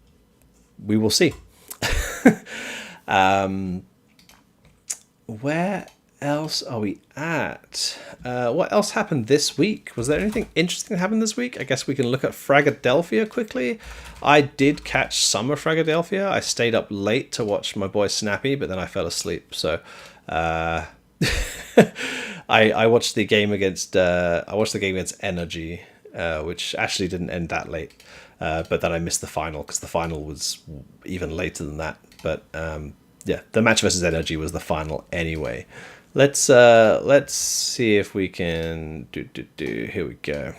we will see. Where else are we at? What else happened this week? Was there anything interesting that happened this week? I guess we can look at Fragadelphia quickly. I did catch some of Fragadelphia. I stayed up late to watch my boy Snappy, but then I fell asleep. So I watched the game against Energy, which actually didn't end that late. But then I missed the final because the final was even later than that. But yeah, the match versus Energy was the final anyway. Let's see if we can do. Here we go.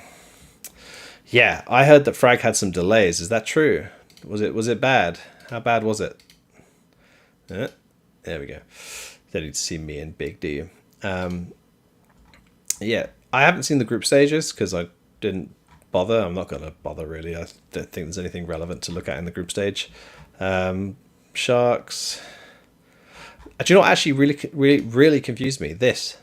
Yeah, I heard that Frag had some delays. Is that true? Was it bad? How bad was it? There we go. Don't need to see me in big, do you? Yeah, I haven't seen the group stages because I didn't bother. I'm not going to bother really. I don't think there's anything relevant to look at in the group stage. Sharks. Do you know what actually really confused me? This.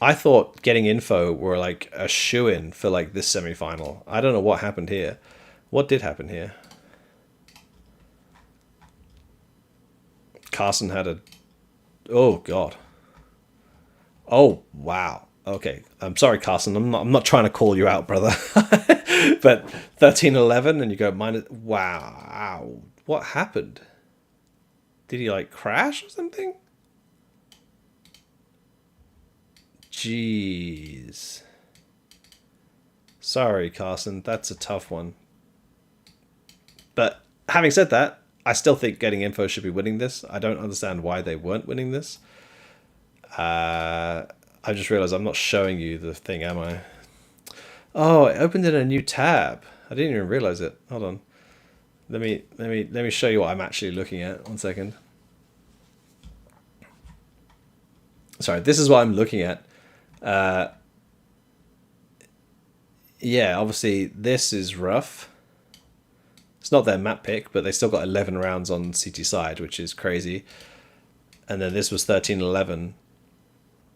I thought getting info were like a shoe in for like this semi final. I don't know what happened here. What did happen here? Carson had a. Oh God. Oh wow. Okay. I'm sorry, Carson. I'm not trying to call you out, brother. But 13-11, and you go minus. Wow. What happened? Did he like crash or something? Jeez. Sorry, Carson. That's a tough one. But having said that, I still think Getting Info should be winning this. I don't understand why they weren't winning this. I just realized I'm not showing you the thing, am I? Oh, it opened in a new tab. I didn't even realize it. Hold on. Let me show you what I'm actually looking at. 1 second. Sorry, this is what I'm looking at. Yeah, obviously this is rough. It's not their map pick, but they still got 11 rounds on CT side, which is crazy. And then this was 13-11.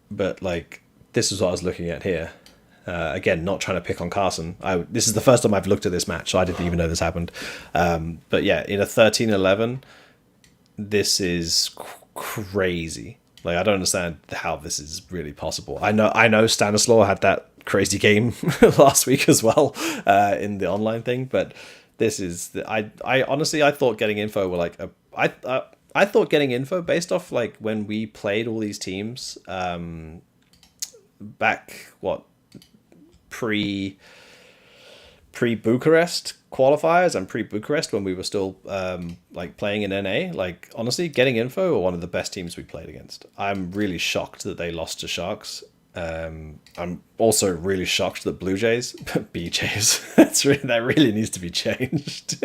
But like, this is what I was looking at here. Again, not trying to pick on Carson. This is the first time I've looked at this match, so I didn't even know this happened. But yeah, in a 13-11, this is crazy. Like, I don't understand how this is really possible. I know Stanislaw had that crazy game last week as well in the online thing, but this is I honestly I thought Getting Info were like I thought Getting Info based off like when we played all these teams back pre Bucharest qualifiers and pre Bucharest when we were still like playing in NA. Like honestly, Getting Info were one of the best teams we played against. I'm really shocked that they lost to Sharks. I'm also really shocked that Blue Jays, BJs, that really needs to be changed.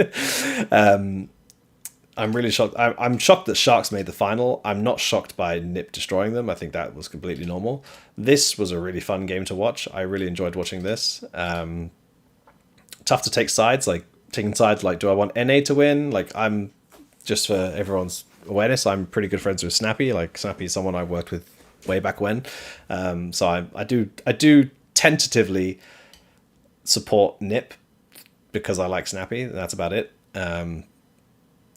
I'm really shocked. I'm shocked that Sharks made the final. I'm not shocked by Nip destroying them. I think that was completely normal. This was a really fun game to watch. I really enjoyed watching this. Tough to take sides. Like taking sides, like do I want NA to win? Like I'm just for everyone's awareness, I'm pretty good friends with Snappy. Like Snappy is someone I worked with way back when. So I do tentatively support Nip because I like Snappy. That's about it.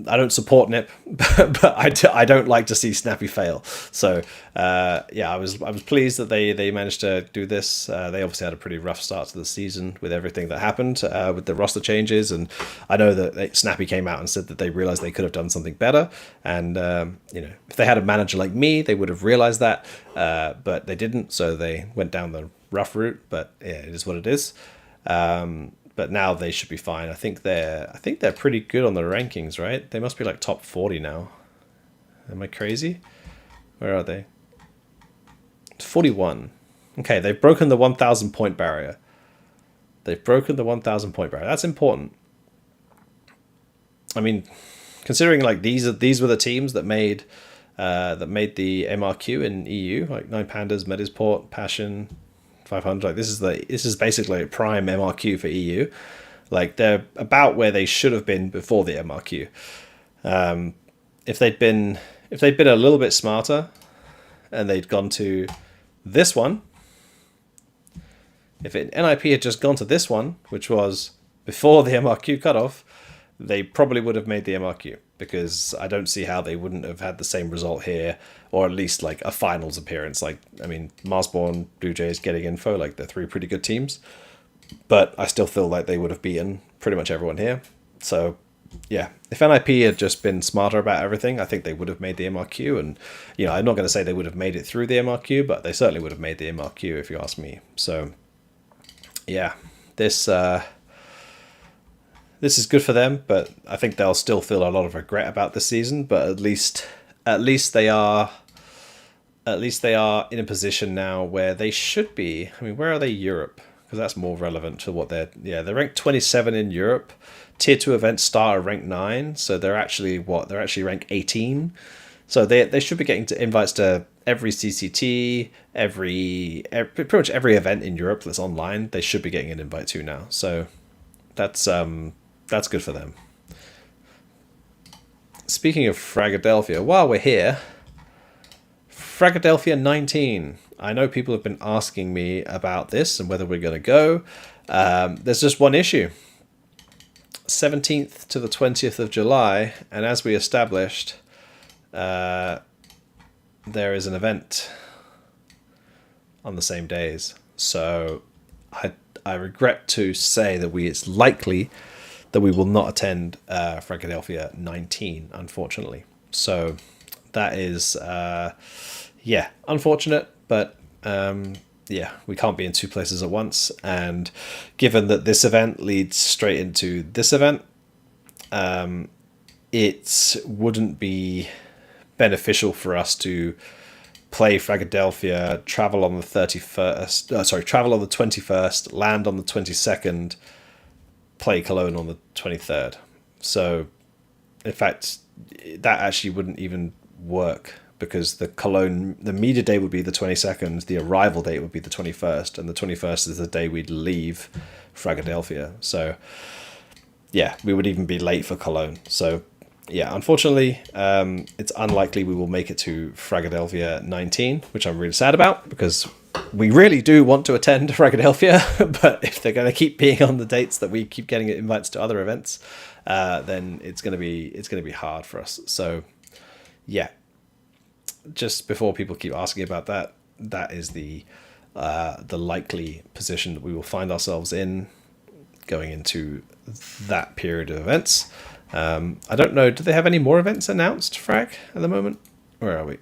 I don't support Nip, but I don't like to see Snappy fail. So yeah, I was pleased that they managed to do this. They obviously had a pretty rough start to the season with everything that happened with the roster changes, and I know that Snappy came out and said that they realized they could have done something better. And if they had a manager like me, they would have realized that, but they didn't. So they went down the rough route. But yeah, it is what it is. But now they should be fine. I think they're pretty good on the rankings, right? They must be like top 40 now. Am I crazy? Where are they? 41. Okay, they've broken the 1,000 point barrier. They've broken the 1,000 point barrier. That's important. I mean, considering like these were the teams that made the MRQ in EU, like Nine Pandas, Medisport, Passion, 500. Like this is basically a prime MRQ for EU. Like they're about where they should have been before the MRQ. If they'd been a little bit smarter and they'd gone to this one, if NIP had just gone to this one, which was before the MRQ cutoff, they probably would have made the MRQ, because I don't see how they wouldn't have had the same result here, or at least like a finals appearance. Like, I mean, Marsborn, Blue Jays, Getting Info, like they're three pretty good teams, but I still feel like they would have beaten pretty much everyone here. So yeah, if NIP had just been smarter about everything, I think they would have made the MRQ. And I'm not going to say they would have made it through the MRQ, but they certainly would have made the MRQ if you ask me. So yeah, this is good for them, but I think they'll still feel a lot of regret about this season. But at least they are in a position now where they should be. I mean, where are they? Europe, because that's more relevant to what they're ranked 27 in Europe. Tier 2 events start at rank 9, so they're actually ranked 18 So they should be getting invites to every CCT, pretty much every event in Europe that's online. They should be getting an invite to now. So that's good for them. Speaking of Fragadelphia, while we're here, Fragadelphia 19. I know people have been asking me about this and whether we're going to go. There's just one issue. 17th to the 20th of July, and as we established, there is an event on the same days. So I regret to say that it's likely that we will not attend Fragadelphia 19, unfortunately. So that is, unfortunate, but we can't be in two places at once. And given that this event leads straight into this event, it wouldn't be beneficial for us to play Fragadelphia, travel on the 21st, land on the 22nd, play Cologne on the 23rd. So, in fact, that actually wouldn't even work, because the media day would be the 22nd, the arrival date would be the 21st, and the 21st is the day we'd leave Fragadelphia. So, yeah, we would even be late for Cologne. So, yeah, unfortunately, it's unlikely we will make it to Fragadelphia 19, which I'm really sad about, because we really do want to attend Fragadelphia, but if they're going to keep being on the dates that we keep getting invites to other events, then it's going to be hard for us. So, yeah, just before people keep asking about that, that is the likely position that we will find ourselves in going into that period of events. I don't know, do they have any more events announced, Frag, at the moment? Where are we?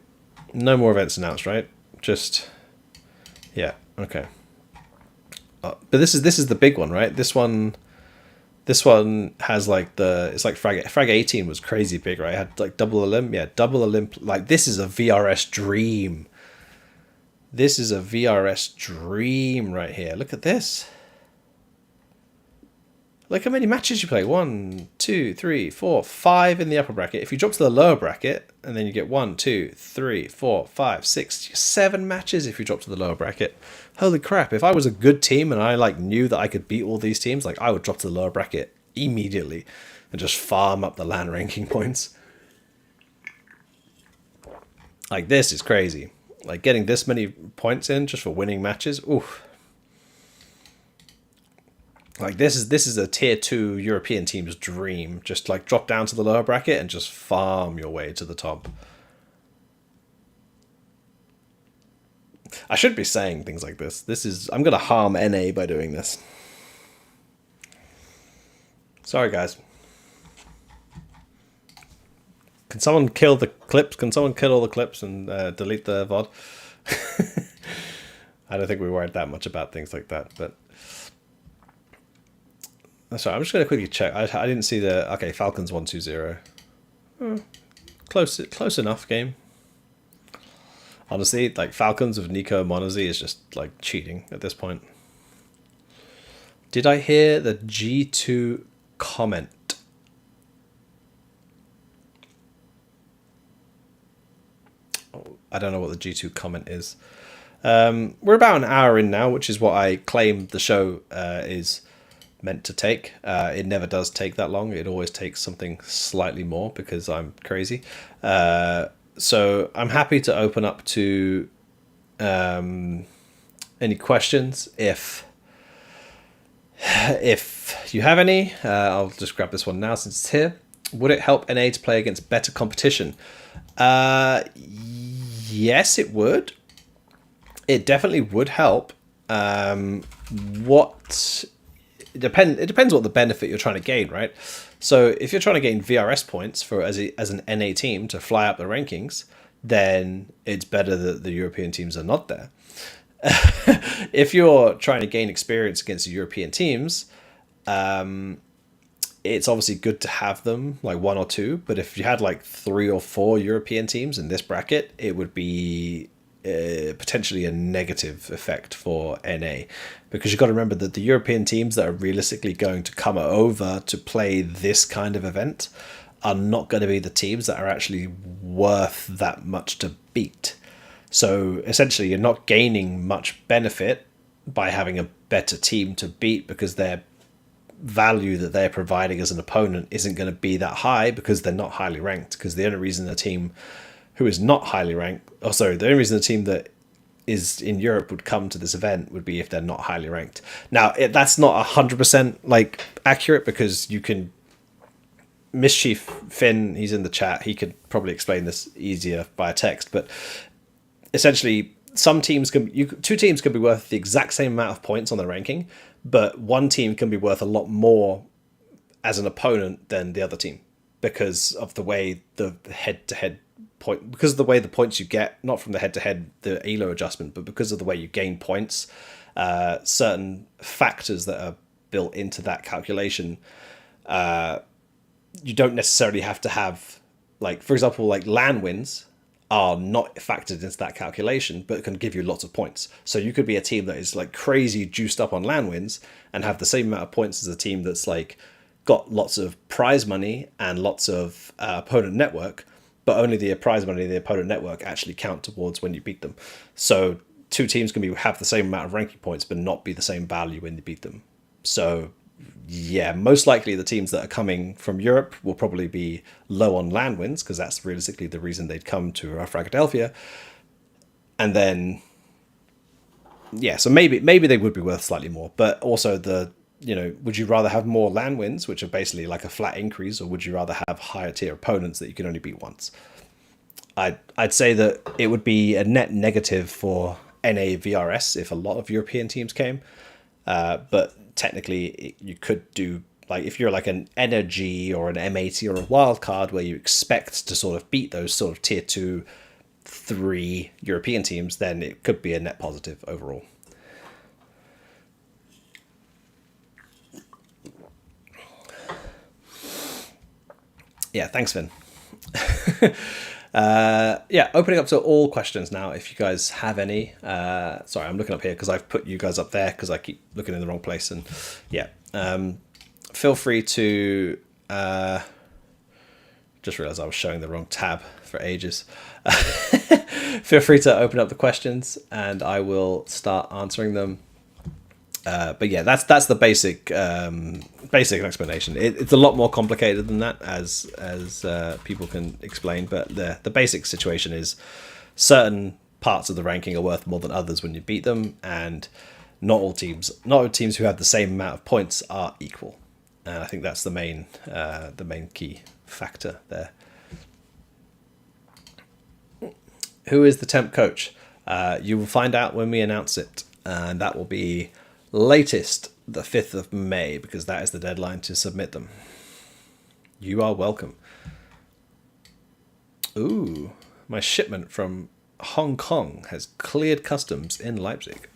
No more events announced, right? Just, yeah, okay. But this is the big one, right? This one has like it's like Frag 18 was crazy big, right? It had like double Olymp. Like, this is a VRS dream. This is a VRS dream right here. Look at this. Look how many matches you play. 1, 2, 3, 4, 5 in the upper bracket. If you drop to the lower bracket, and then you get 1, 2, 3, 4, 5, 6, 7 matches if you drop to the lower bracket. Holy crap, if I was a good team and I knew that I could beat all these teams, I would drop to the lower bracket immediately and just farm up the LAN ranking points. This is crazy. Getting this many points in just for winning matches. Oof. This is a tier 2 European team's dream. Just drop down to the lower bracket and just farm your way to the top. I should be saying things like this. I'm gonna harm NA by doing this. Sorry, guys. Can someone kill the clips? Can someone kill all the clips and delete the VOD? I don't think we worried that much about things like that, but. Sorry, I'm just going to quickly check. I didn't see the... Okay, Falcons 1-2-0. Close enough game. Honestly, Falcons with Nico Monazi is just, cheating at this point. Did I hear the G2 comment? Oh, I don't know what the G2 comment is. We're about an hour in now, which is what I claim the show is meant to take. It never does take that long. It always takes something slightly more because I'm crazy. So I'm happy to open up to any questions if you have any. I'll just grab this one now since it's here. Would it help NA to play against better competition? Yes, it would. It definitely would help. It depends what the benefit you're trying to gain, right? So if you're trying to gain VRS points for as an NA team to fly up the rankings, then it's better that the European teams are not there. If you're trying to gain experience against the European teams, it's obviously good to have them, 1 or 2. But if you had 3 or 4 European teams in this bracket, it would be potentially a negative effect for NA, because you've got to remember that the European teams that are realistically going to come over to play this kind of event are not going to be the teams that are actually worth that much to beat. So essentially, you're not gaining much benefit by having a better team to beat, because their value that they're providing as an opponent isn't going to be that high because they're not highly ranked. Because the only reason a team who is not highly ranked, the only reason a team that is in Europe would come to this event would be if they're not highly ranked. Now, that's not 100% like accurate, because you can Mischief Finn, he's in the chat, he could probably explain this easier via text, but essentially two teams can be worth the exact same amount of points on the ranking, but one team can be worth a lot more as an opponent than the other team, because of the way the head-to-head point, because of the way the points you get, not from the head-to-head, the ELO adjustment, but because of the way you gain points, certain factors that are built into that calculation, you don't necessarily have to have, like, for example, like LAN wins are not factored into that calculation, but can give you lots of points. So you could be a team that is like crazy juiced up on LAN wins and have the same amount of points as a team that's like got lots of prize money and lots of opponent network, but only the prize money and the opponent network actually count towards when you beat them. So two teams can have the same amount of ranking points, but not be the same value when you beat them. So yeah, most likely the teams that are coming from Europe will probably be low on LAN wins, because that's realistically the reason they'd come to Philadelphia. And then, yeah, so maybe they would be worth slightly more, but also would you rather have more LAN wins, which are basically like a flat increase, or would you rather have higher tier opponents that you can only beat once? I'd say that it would be a net negative for NA VRS if a lot of European teams came, but technically you could do, like, if you're like an Energy or an M80 or a Wildcard where you expect to sort of beat those sort of tier 2, 3 European teams, then it could be a net positive overall. Yeah, thanks, Finn. Yeah, opening up to all questions now, if you guys have any. Sorry, I'm looking up here because I've put you guys up there because I keep looking in the wrong place. And yeah, feel free to... just realized I was showing the wrong tab for ages. Feel free to open up the questions and I will start answering them. But yeah, that's the basic explanation. It's a lot more complicated than that, as people can explain. But the basic situation is certain parts of the ranking are worth more than others when you beat them, and not all teams who have the same amount of points are equal. And I think that's the main key factor there. Who is the temp coach? You will find out when we announce it, and that will be latest the 5th of May, because that is the deadline to submit them. You are welcome. Ooh, my shipment from Hong Kong has cleared customs in Leipzig.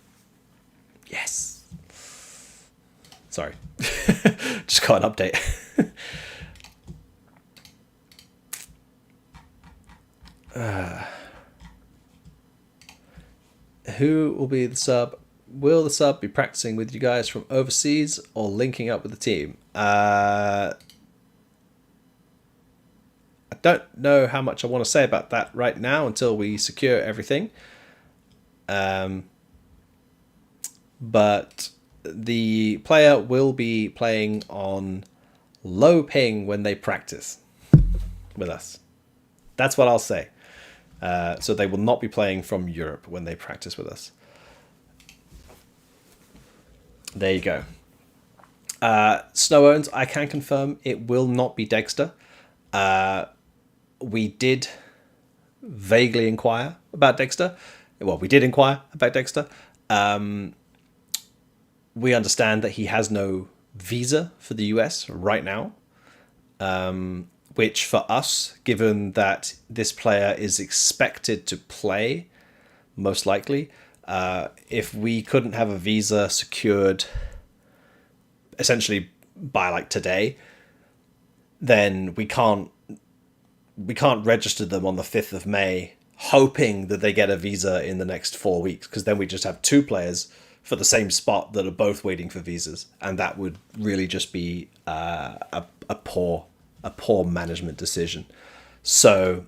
Yes. Sorry. Just got an update. Who will be the sub? Will the sub be practicing with you guys from overseas or linking up with the team? I don't know how much I want to say about that right now until we secure everything. But the player will be playing on low ping when they practice with us. That's what I'll say. So they will not be playing from Europe when they practice with us. There you go. Snow Owens, I can confirm it will not be Dexter. We did vaguely inquire about Dexter. Well, we did inquire about Dexter. We understand that he has no visa for the US right now, which for us, given that this player is expected to play, most likely, if we couldn't have a visa secured essentially by like today, then we can't register them on the 5th of May hoping that they get a visa in the next 4 weeks, because then we just have two players for the same spot that are both waiting for visas, and that would really just be a poor a poor management decision. So,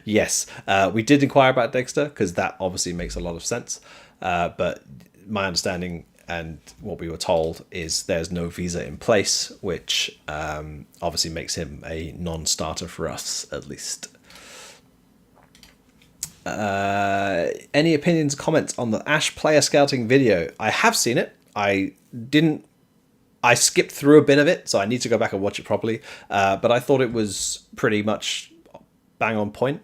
yes, we did inquire about Dexter because that obviously makes a lot of sense. But my understanding and what we were told is there's no visa in place, which obviously makes him a non-starter for us, at least. Any opinions, comments on the Ash player scouting video? I have seen it. I skipped through a bit of it, so I need to go back and watch it properly. But I thought it was pretty much bang on point.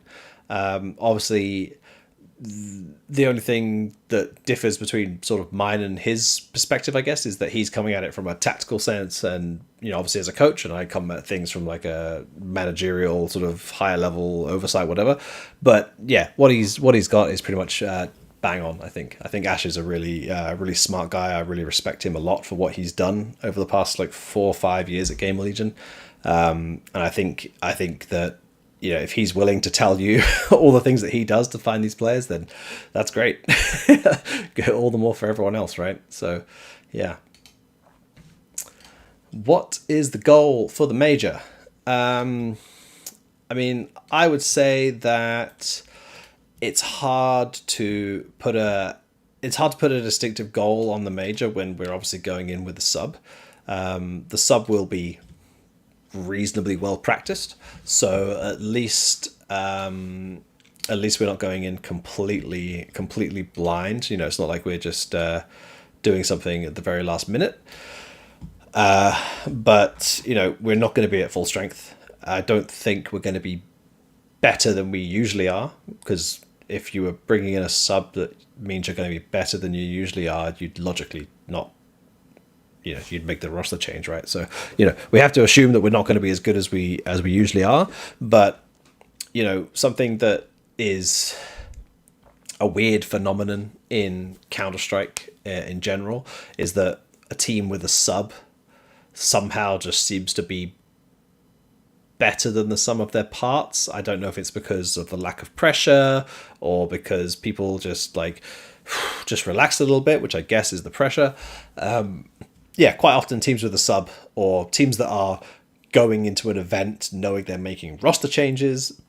Obviously, the only thing that differs between sort of mine and his perspective, I guess, is that he's coming at it from a tactical sense, and obviously as a coach, and I come at things from like a managerial sort of higher level oversight, whatever. But yeah, what he's got is pretty much bang on. I think Ash is a really smart guy. I really respect him a lot for what he's done over the past like 4 or 5 years at Gamer Legion, and I think that if he's willing to tell you all the things that he does to find these players, then that's great. All the more for everyone else, right? So, yeah. What is the goal for the major? I would say that it's hard to put a distinctive goal on the major when we're obviously going in with the sub. The sub will be reasonably well practiced, so at least we're not going in completely blind. It's not like we're just doing something at the very last minute, but we're not going to be at full strength. I don't think we're going to be better than we usually are, because if you were bringing in a sub, that means you're going to be better than you usually are. You'd logically not, you'd make the roster change, right? So, we have to assume that we're not going to be as good as we usually are. But, something that is a weird phenomenon in Counter-Strike in general is that a team with a sub somehow just seems to be better than the sum of their parts. I don't know if it's because of the lack of pressure or because people just relax a little bit, which I guess is the pressure. Quite often teams with a sub or teams that are going into an event knowing they're making roster changes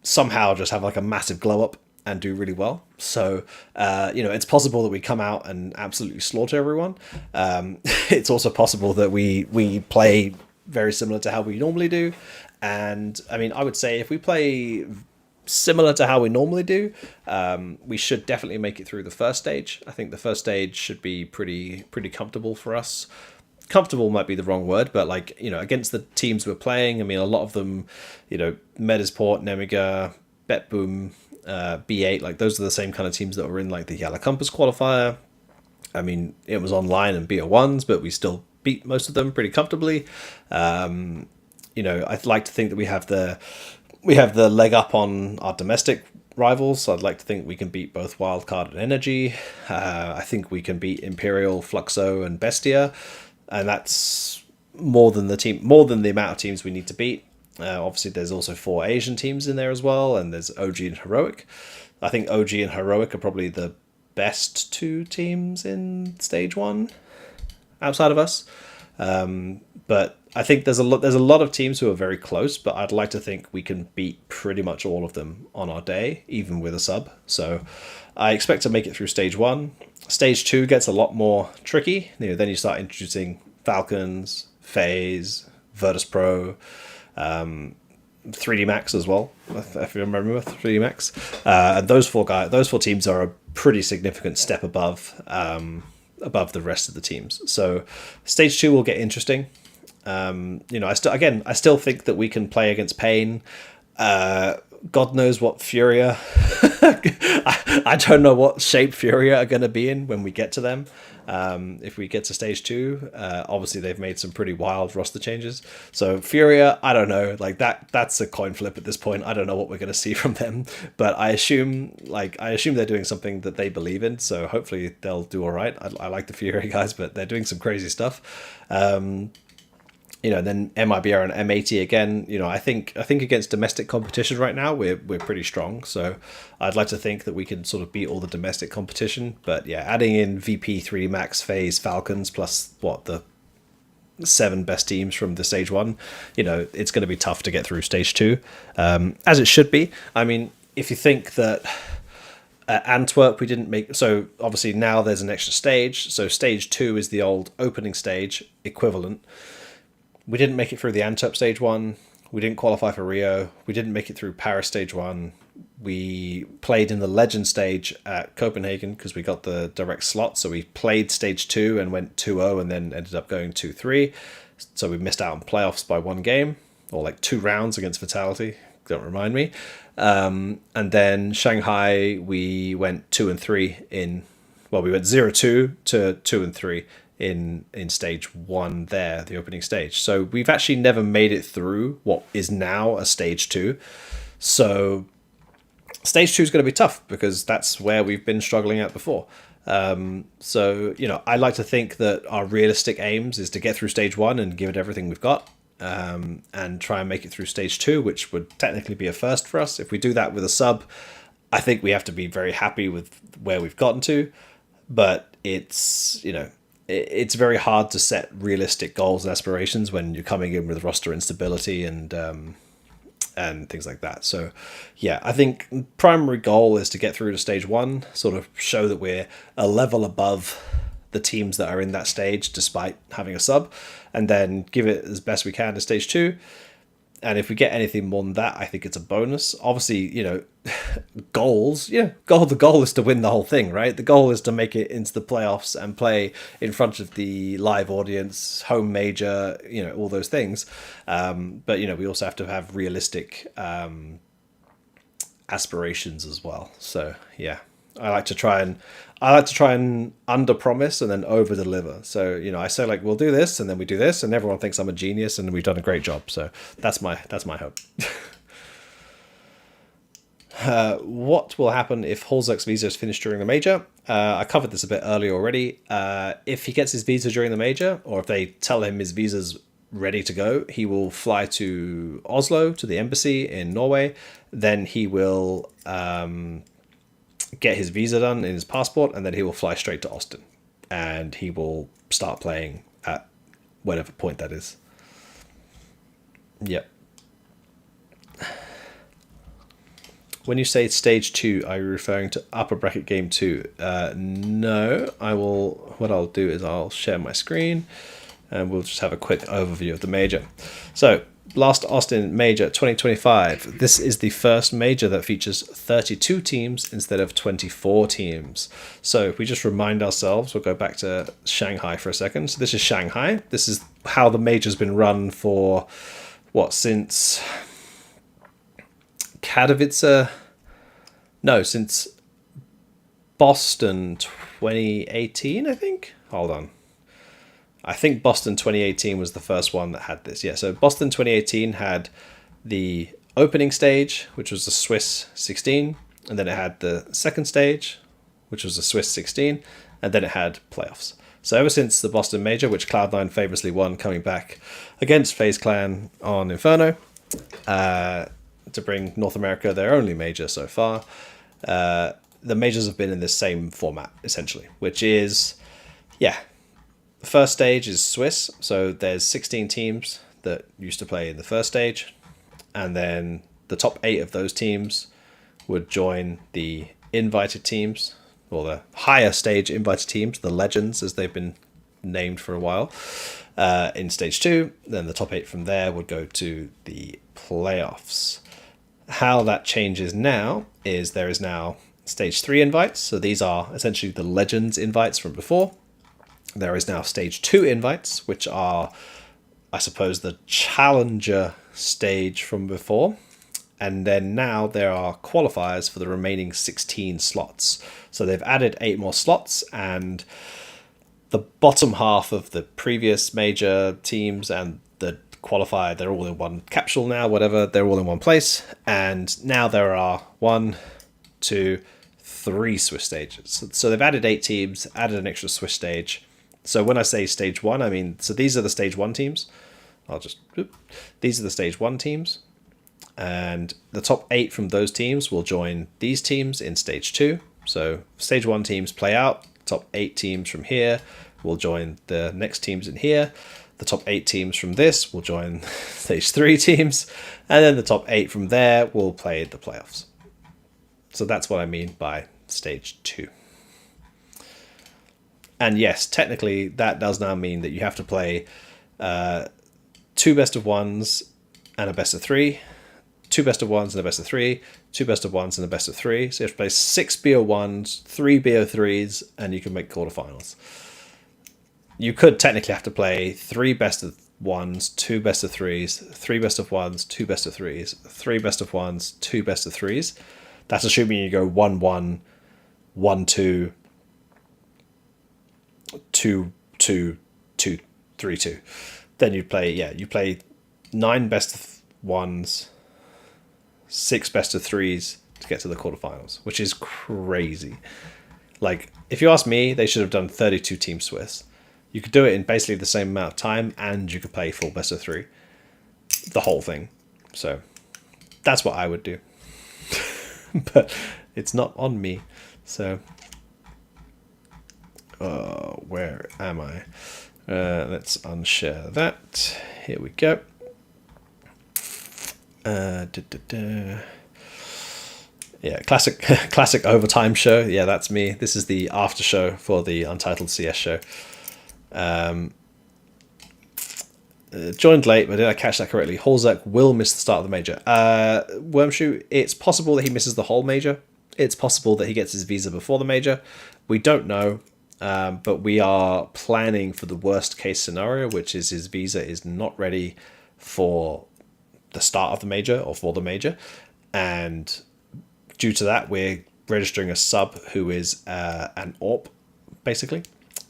somehow just have like a massive glow up and do really well. So, it's possible that we come out and absolutely slaughter everyone. It's also possible that we play very similar to how we normally do. And I would say if we play similar to how we normally do, we should definitely make it through the first stage. I think the first stage should be pretty comfortable for us. Comfortable might be the wrong word, but against the teams we're playing, a lot of them, Metasport, Nemiga, BetBoom, B8, those are the same kind of teams that were in the Yellow Compass qualifier. It was online and BO1s, but we still beat most of them pretty comfortably. I'd like to think that we have the leg up on our domestic rivals. So I'd like to think we can beat both Wildcard and Energy. I think we can beat Imperial, Fluxo, and Bestia, and that's more than the amount of teams we need to beat. Obviously, there's also 4 Asian teams in there as well, and there's OG and Heroic. I think OG and Heroic are probably the best 2 teams in Stage 1 outside of us. But I think there's a lot of teams who are very close, but I'd like to think we can beat pretty much all of them on our day, even with a sub. So I expect to make it through Stage 1. Stage 2 gets a lot more tricky. Then you start introducing Falcons, FaZe, Virtus Pro, 3D Max as well, if you remember 3D Max. And those four teams are a pretty significant step above the rest of the teams. So Stage 2 will get interesting. I still think that we can play against Pain. God knows what Furia. I don't know what shape Furia are going to be in when we get to them. If we get to Stage 2, obviously they've made some pretty wild roster changes. So Furia, I don't know. That's a coin flip at this point. I don't know what we're going to see from them, but I assume they're doing something that they believe in. So hopefully they'll do all right. I like the Furia guys, but they're doing some crazy stuff. Then MIBR and M80 again. I think against domestic competition right now we're pretty strong. So I'd like to think that we can sort of beat all the domestic competition. But yeah, adding in VP, 3D Max, FaZe, Falcons, plus 7 best teams from the stage 1, it's going to be tough to get through stage 2, as it should be. I mean, if you think that Antwerp we didn't make, so obviously now there's an extra stage, so stage 2 is the old opening stage equivalent. We didn't make it through the Antwerp stage 1, we didn't qualify for Rio, we didn't make it through Paris stage 1, we played in the legend stage at Copenhagen because we got the direct slot, so we played stage 2 and went 2-0 and then ended up going 2-3, so we missed out on playoffs by 1 game, or like 2 rounds against Vitality, don't remind me. And then Shanghai, we went 2-3 in, well, we went 0-2 to 2-3 in stage 1 there, the opening stage. So we've actually never made it through what is now a stage 2. So stage 2 is going to be tough because that's where we've been struggling at before. So, I like to think that our realistic aims is to get through stage 1 and give it everything we've got. And try and make it through stage 2, which would technically be a first for us. If we do that with a sub, I think we have to be very happy with where we've gotten to. But it's, it's very hard to set realistic goals and aspirations when you're coming in with roster instability and things like that. So, yeah, I think primary goal is to get through to stage 1, sort of show that we're a level above the teams that are in that stage despite having a sub, and then give it as best we can to stage 2. And if we get anything more than that, I think it's a bonus. Obviously, goals, the goal is to win the whole thing, right? The goal is to make it into the playoffs and play in front of the live audience, home major, all those things. But we also have to have realistic aspirations as well. So yeah, I like to try and under promise and then over deliver. So, I say like, we'll do this and then we do this and everyone thinks I'm a genius and we've done a great job. So that's my hope. What will happen if Holzek's visa is finished during the major? I covered this a bit earlier already. If he gets his visa during the major, or if they tell him his visa's ready to go, he will fly to Oslo, to the embassy in Norway. Then he will get his visa done in his passport, and then he will fly straight to Austin, and he will start playing at whatever point that is. Yep. When you say stage 2, are you referring to upper bracket game 2? No, what I'll do is I'll share my screen and we'll just have a quick overview of the major. So, last Austin Major 2025. This is the first major that features 32 teams instead of 24 teams. So if we just remind ourselves, we'll go back to Shanghai for a second. So this is Shanghai. This is how the major's been run for, since Katowice? No, since Boston 2018, I think. Hold on. I think Boston 2018 was the first one that had this. Yeah, so Boston 2018 had the opening stage, which was the Swiss 16, and then it had the second stage, which was the Swiss 16, and then it had playoffs. So ever since the Boston Major, which Cloud9 famously won, coming back against FaZe Clan on Inferno, to bring North America their only major so far, the majors have been in this same format, essentially, which is, the first stage is Swiss, so there's 16 teams that used to play in the first stage, and then the top 8 of those teams would join the invited teams, or the higher stage invited teams, the legends as they've been named for a while, in stage 2. Then the top 8 from there would go to the playoffs. How that changes now is there is now stage 3 invites, so these are essentially the legends invites from before. There is now stage 2 invites, which are, I suppose, the challenger stage from before. And then now there are qualifiers for the remaining 16 slots. So they've added 8 more slots, and the bottom half of the previous major teams and the qualifier, they're all in one capsule now, whatever, they're all in one place. And now there are 1, 2, 3 Swiss stages. So they've added 8 teams, added an extra Swiss stage. So when I say stage 1, I mean, so these are the stage 1 teams. These are the stage 1 teams. And the top 8 from those teams will join these teams in stage 2. So stage 1 teams play out. Top 8 teams from here will join the next teams in here. the top 8 teams from this will join stage 3 teams, and then the top 8 from there will play the playoffs. So that's what I mean by stage 2. And yes, technically that does now mean that you have to play 2 best of 1s and a best of 3, 2 best of 1s and a best of 3, 2 best of 1s and a best of 3. So you have to play 6 BO1s, 3 BO3s, and you can make quarterfinals. You could technically have to play 3 best of 1s, 2 best of 3s, 3 best of 1s, 2 best of 3s, 3 best of 1s, 2 best of 3s. That's assuming you go 1-1, 1-2, 2-2, 2-3-2. Then you play 9 best of 1s, 6 best of 3s to get to the quarterfinals, which is crazy. Like, if you ask me, they should have done 32 team Swiss. You could do it in basically the same amount of time, and you could play full best of 3. The whole thing. So, that's what I would do. But it's not on me. So, where am I? Let's unshare that. Here we go. Yeah, classic overtime show. Yeah, that's me. This is the after show for the Untitled CS show. Joined late, but did I catch that correctly? Holzek will miss the start of the major. Wormshoe, it's possible that he misses the whole major. It's possible that he gets his visa before the major. We don't know, but we are planning for the worst case scenario, which is his visa is not ready for the start of the major or for the major. And due to that, we're registering a sub who is an AWP, basically.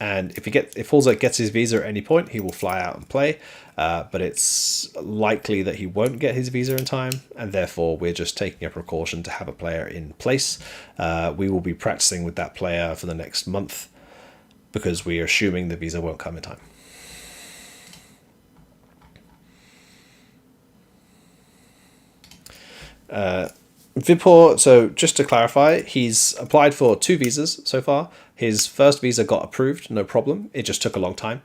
And if Holzek gets his visa at any point, he will fly out and play. But it's likely that he won't get his visa in time, and therefore we're just taking a precaution to have a player in place. We will be practicing with that player for the next month because we are assuming the visa won't come in time. Vipor, so just to clarify, he's applied for 2 visas so far. His first visa got approved, no problem. It just took a long time.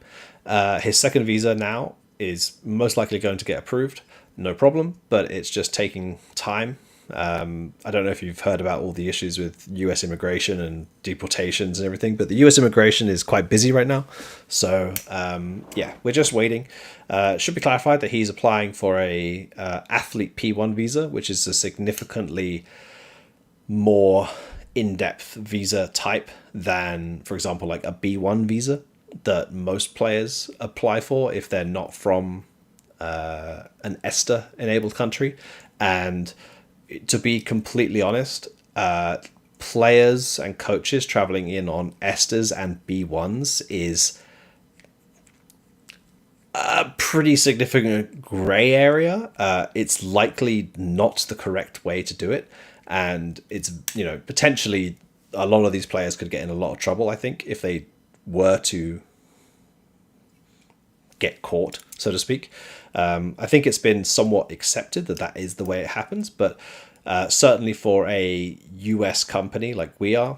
His second visa now is most likely going to get approved, no problem, but it's just taking time. I don't know if you've heard about all the issues with US immigration and deportations and everything, but the US immigration is quite busy right now. So yeah, we're just waiting. It should be clarified that he's applying for a athlete P1 visa, which is a significantly more in-depth visa type than, for example, like a B1 visa that most players apply for if they're not from an ESTA enabled country. And to be completely honest, players and coaches traveling in on ESTAs and B1s is a pretty significant gray area. It's likely not the correct way to do it. And it's, potentially a lot of these players could get in a lot of trouble, I think, if they were to get caught, so to speak. I think it's been somewhat accepted that is the way it happens, but certainly for a US company like we are,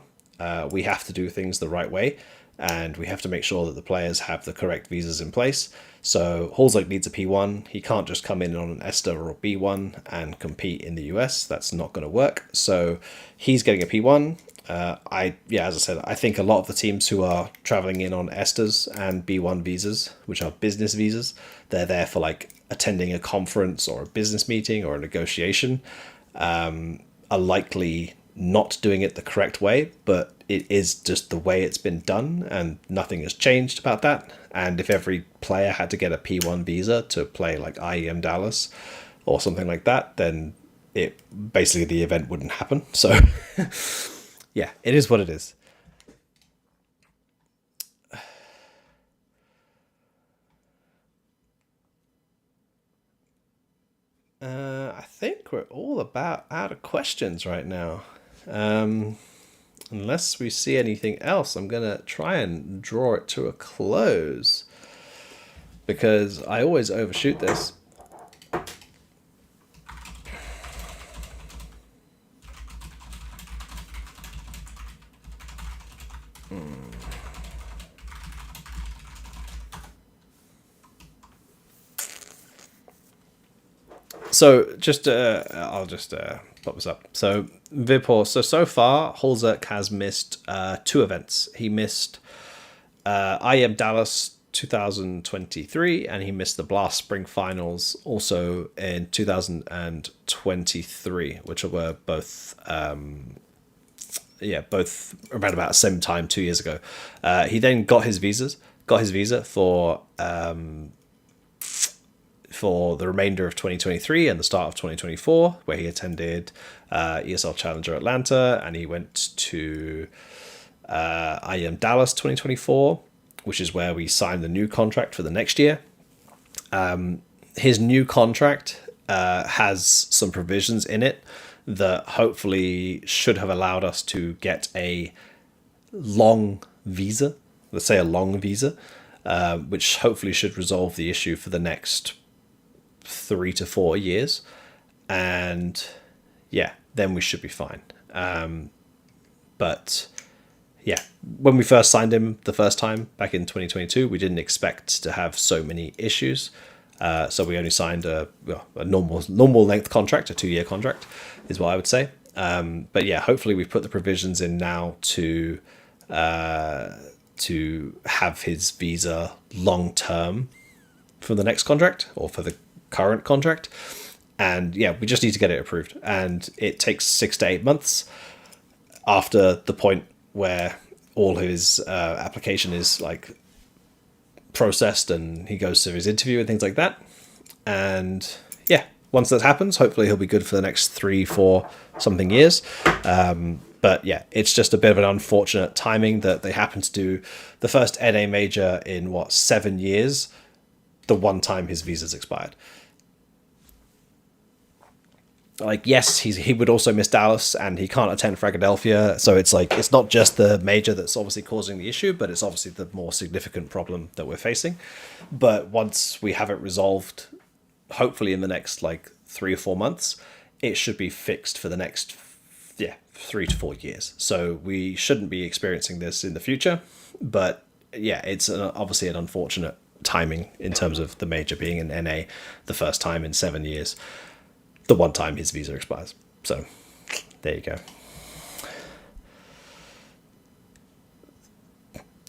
we have to do things the right way, and we have to make sure that the players have the correct visas in place. So Holzek needs a P1. He can't just come in on an ESTA or a B1 and compete in the US. That's not going to work. So he's getting a P1. As I said, I think a lot of the teams who are traveling in on ESTAs and B1 visas, which are business visas, they're there for like attending a conference or a business meeting or a negotiation, are likely not doing it the correct way, but it is just the way it's been done and nothing has changed about that. And if every player had to get a P1 visa to play like IEM Dallas or something like that, then basically the event wouldn't happen. So yeah, it is what it is. I think we're all about out of questions right now. Unless we see anything else, I'm going to try and draw it to a close because I always overshoot this. So just I'll just pop this up. So Vipor. So far, Holzerk has missed 2 events. He missed IM Dallas 2023, and he missed the Blast Spring Finals also in 2023, which were both both around about the same time 2 years ago. He then got his visa for the remainder of 2023 and the start of 2024, where he attended ESL Challenger Atlanta, and he went to IM Dallas 2024, which is where we signed the new contract for the next year. His new contract has some provisions in it that hopefully should have allowed us to get a long visa, let's say a long visa, which hopefully should resolve the issue for the next 3 to 4 years. And yeah, then we should be fine. But yeah, when we first signed him the first time back in 2022, we didn't expect to have so many issues. So we only signed a normal length contract, a 2-year contract, is what I would say. But yeah, hopefully we've put the provisions in now to have his visa long term for the next contract or for the current contract. And yeah, we just need to get it approved, and it takes 6 to 8 months after the point where all his application is like processed and he goes to his interview and things like that. And yeah, once that happens, hopefully he'll be good for the next 3-4 something years. But yeah, it's just a bit of an unfortunate timing that they happen to do the first NA major in 7 years, the one time his visa's expired. Like, yes, he would also miss Dallas, and he can't attend Philadelphia. So it's like, it's not just the major that's obviously causing the issue, but it's obviously the more significant problem that we're facing. But once we have it resolved, hopefully in the next 3 or 4 months, it should be fixed for the next 3 to 4 years. So we shouldn't be experiencing this in the future. But yeah, it's obviously an unfortunate timing in terms of the major being in NA the first time in 7 years, the one time his visa expires. So there you go.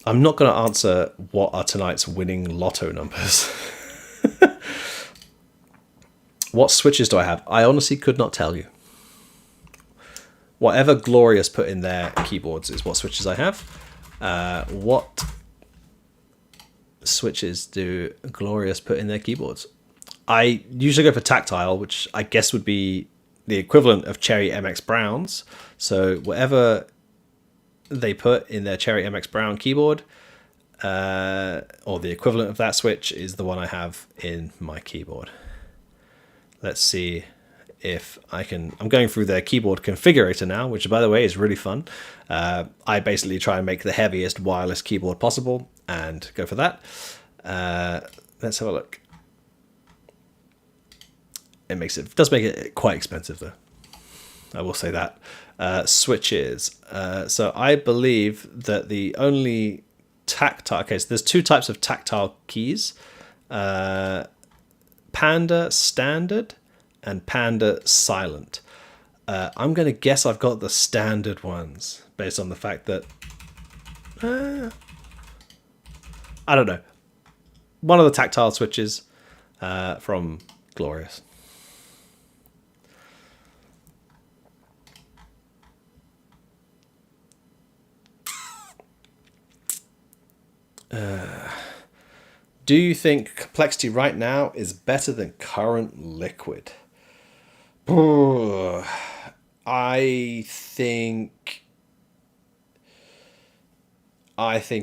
I'm not going to answer what are tonight's winning lotto numbers. What switches do I have? I honestly could not tell you. Whatever Glorious put in their keyboards is what switches I have. What switches do Glorious put in their keyboards? I usually go for tactile, which I guess would be the equivalent of Cherry MX Browns. So whatever they put in their Cherry MX Brown keyboard, or the equivalent of that switch, is the one I have in my keyboard. Let's see if I can. I'm going through their keyboard configurator now, which by the way is really fun. I basically try and make the heaviest wireless keyboard possible and go for that. Let's have a look. It does make it quite expensive though, I will say that. Switches. So I believe that the only tactile, okay, so there's 2 types of tactile keys. Panda Standard and Panda Silent. I'm going to guess I've got the standard ones based on the fact that I don't know, one of the tactile switches from Glorious. Do you think complexity right now is better than current liquid? I think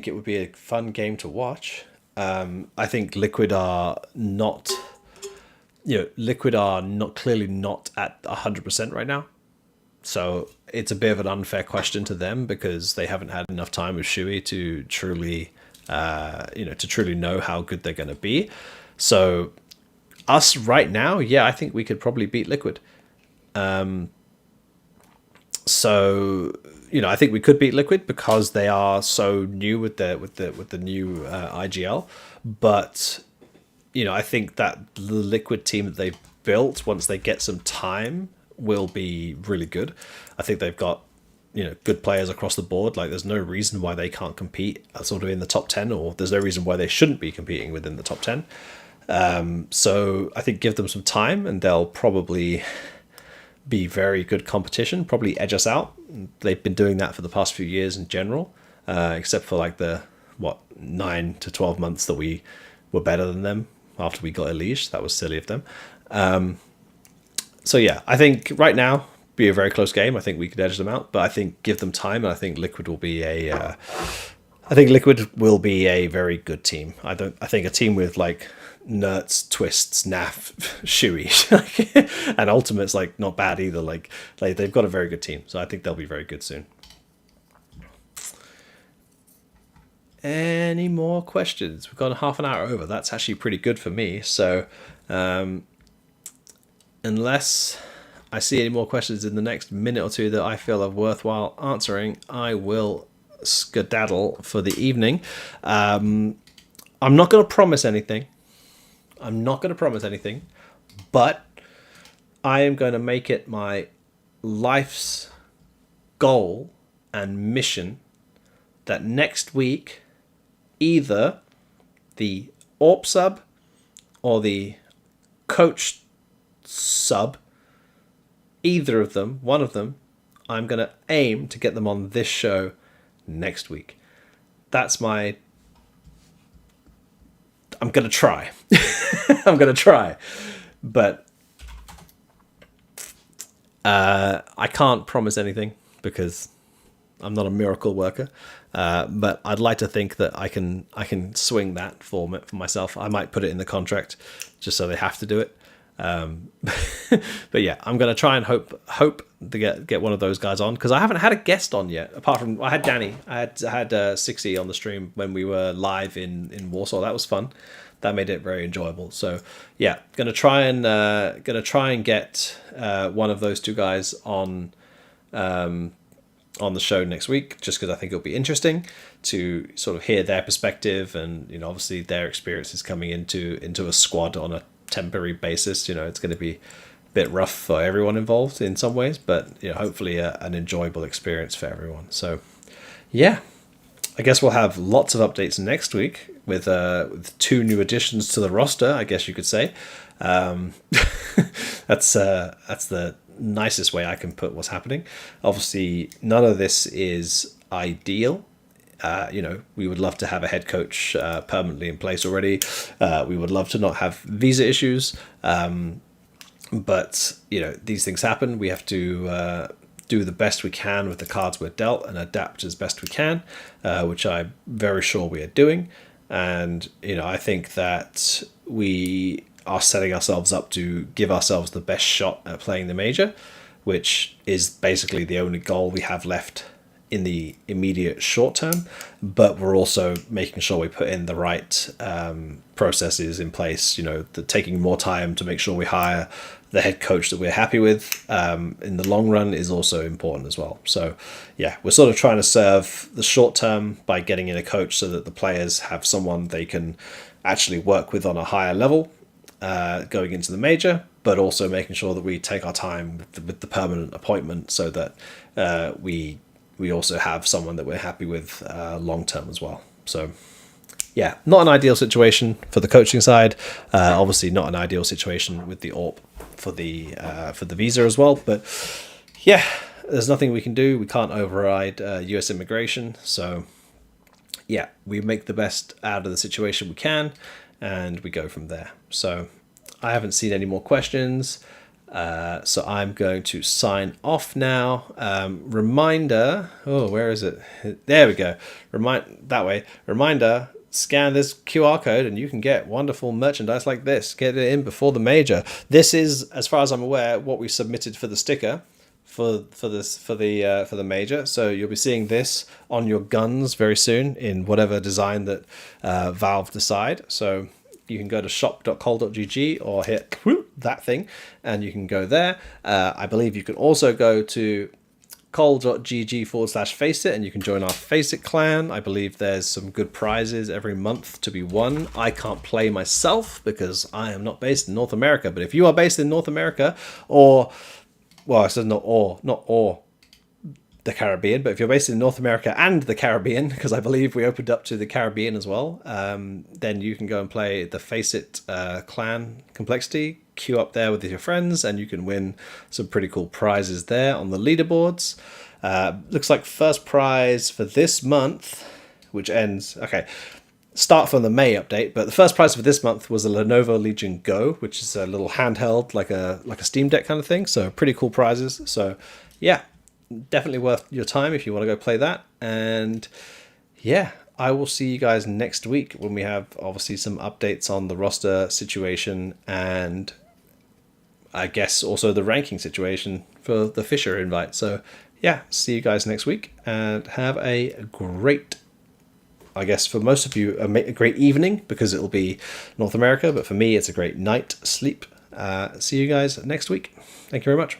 it would be a fun game to watch. I think Liquid are not, clearly not at 100% right now. So it's a bit of an unfair question to them because they haven't had enough time with Shui to truly know how good they're going to be. So us right now, yeah, I think we could probably beat Liquid. I think we could beat Liquid because they are so new with the new IGL. But I think that the Liquid team that they've built once they get some time will be really good. I think they've got, good players across the board. Like, there's no reason why they can't compete sort of in the top 10, or there's no reason why they shouldn't be competing within the top 10. So I think give them some time and they'll probably be very good competition, probably edge us out. They've been doing that for the past few years in general, except for like the 9 to 12 months that we were better than them after we got Elige. That was silly of them. So yeah, I think right now be a very close game. I think we could edge them out, but I think give them time, and I think Liquid will be a very good team. I think a team with like Nerts, Twists, Naf, Shui, and Ultimate's like not bad either. Like they've got a very good team, so I think they'll be very good soon. Any more questions? We've got half an hour over. That's actually pretty good for me. So unless I see any more questions in the next minute or two that I feel are worthwhile answering, I will skedaddle for the evening. I'm not going to promise anything. But I am going to make it my life's goal and mission that next week, either the AWP sub or the coach sub, either of them, one of them, I'm going to aim to get them on this show next week. I'm going to try. But I can't promise anything because I'm not a miracle worker. But I'd like to think that I can swing that for myself. I might put it in the contract just so they have to do it. But yeah, I'm gonna try and hope to get one of those guys on, because I haven't had a guest on yet. Apart from I had Danny, I had 60 on the stream when we were live in Warsaw. That was fun. That made it very enjoyable. So yeah, gonna try and get one of those two guys on the show next week, just because I think it'll be interesting to sort of hear their perspective, and obviously their experiences coming into a squad on a temporary basis. It's going to be a bit rough for everyone involved in some ways, but hopefully an enjoyable experience for everyone. So yeah, I guess we'll have lots of updates next week with 2 new additions to the roster, I guess you could say. That's the nicest way I can put what's happening. Obviously none of this is ideal. We would love to have a head coach permanently in place already. We would love to not have visa issues. But these things happen. We have to do the best we can with the cards we're dealt and adapt as best we can, which I'm very sure we are doing. And I think that we are setting ourselves up to give ourselves the best shot at playing the major, which is basically the only goal we have left in the immediate short term. But we're also making sure we put in the right processes in place, taking more time to make sure we hire the head coach that we're happy with in the long run is also important as well. So yeah, we're sort of trying to serve the short term by getting in a coach so that the players have someone they can actually work with on a higher level going into the major, but also making sure that we take our time with the permanent appointment so that we also have someone that we're happy with long term as well. So yeah, not an ideal situation for the coaching side. Obviously not an ideal situation with the AWP for the visa as well. But yeah, there's nothing we can do. We can't override US immigration. So yeah, we make the best out of the situation we can, and we go from there. So I haven't seen any more questions. So I'm going to sign off now. Reminder. Oh, where is it? There we go. Reminder. Scan this QR code and you can get wonderful merchandise like this. Get it in before the major. This is, as far as I'm aware, what we submitted for the sticker for the major. So you'll be seeing this on your guns very soon in whatever design that Valve decide. So you can go to shop.col.gg or hit that thing and you can go there. I believe you can also go to col.gg/faceit, and you can join our Faceit clan. I believe there's some good prizes every month to be won. I can't play myself because I am not based in North America, but if you are based in North America, or, well, I said not the Caribbean, but if you're based in North America and the Caribbean, because I believe we opened up to the Caribbean as well, then you can go and play the Faceit clan complexity, queue up there with your friends, and you can win some pretty cool prizes there on the leaderboards. Looks like first prize for this month, which ends, start from the May update, but the first prize for this month was a Lenovo Legion Go, which is a little handheld, like a Steam Deck kind of thing. So pretty cool prizes. So yeah, definitely worth your time if you want to go play that. And yeah, I will see you guys next week when we have obviously some updates on the roster situation, and I guess also the ranking situation for the Fisher invite. So yeah, see you guys next week, and have a great, I guess for most of you, a great evening, because it'll be North America, but for me it's a great night sleep. See you guys next week. Thank you very much.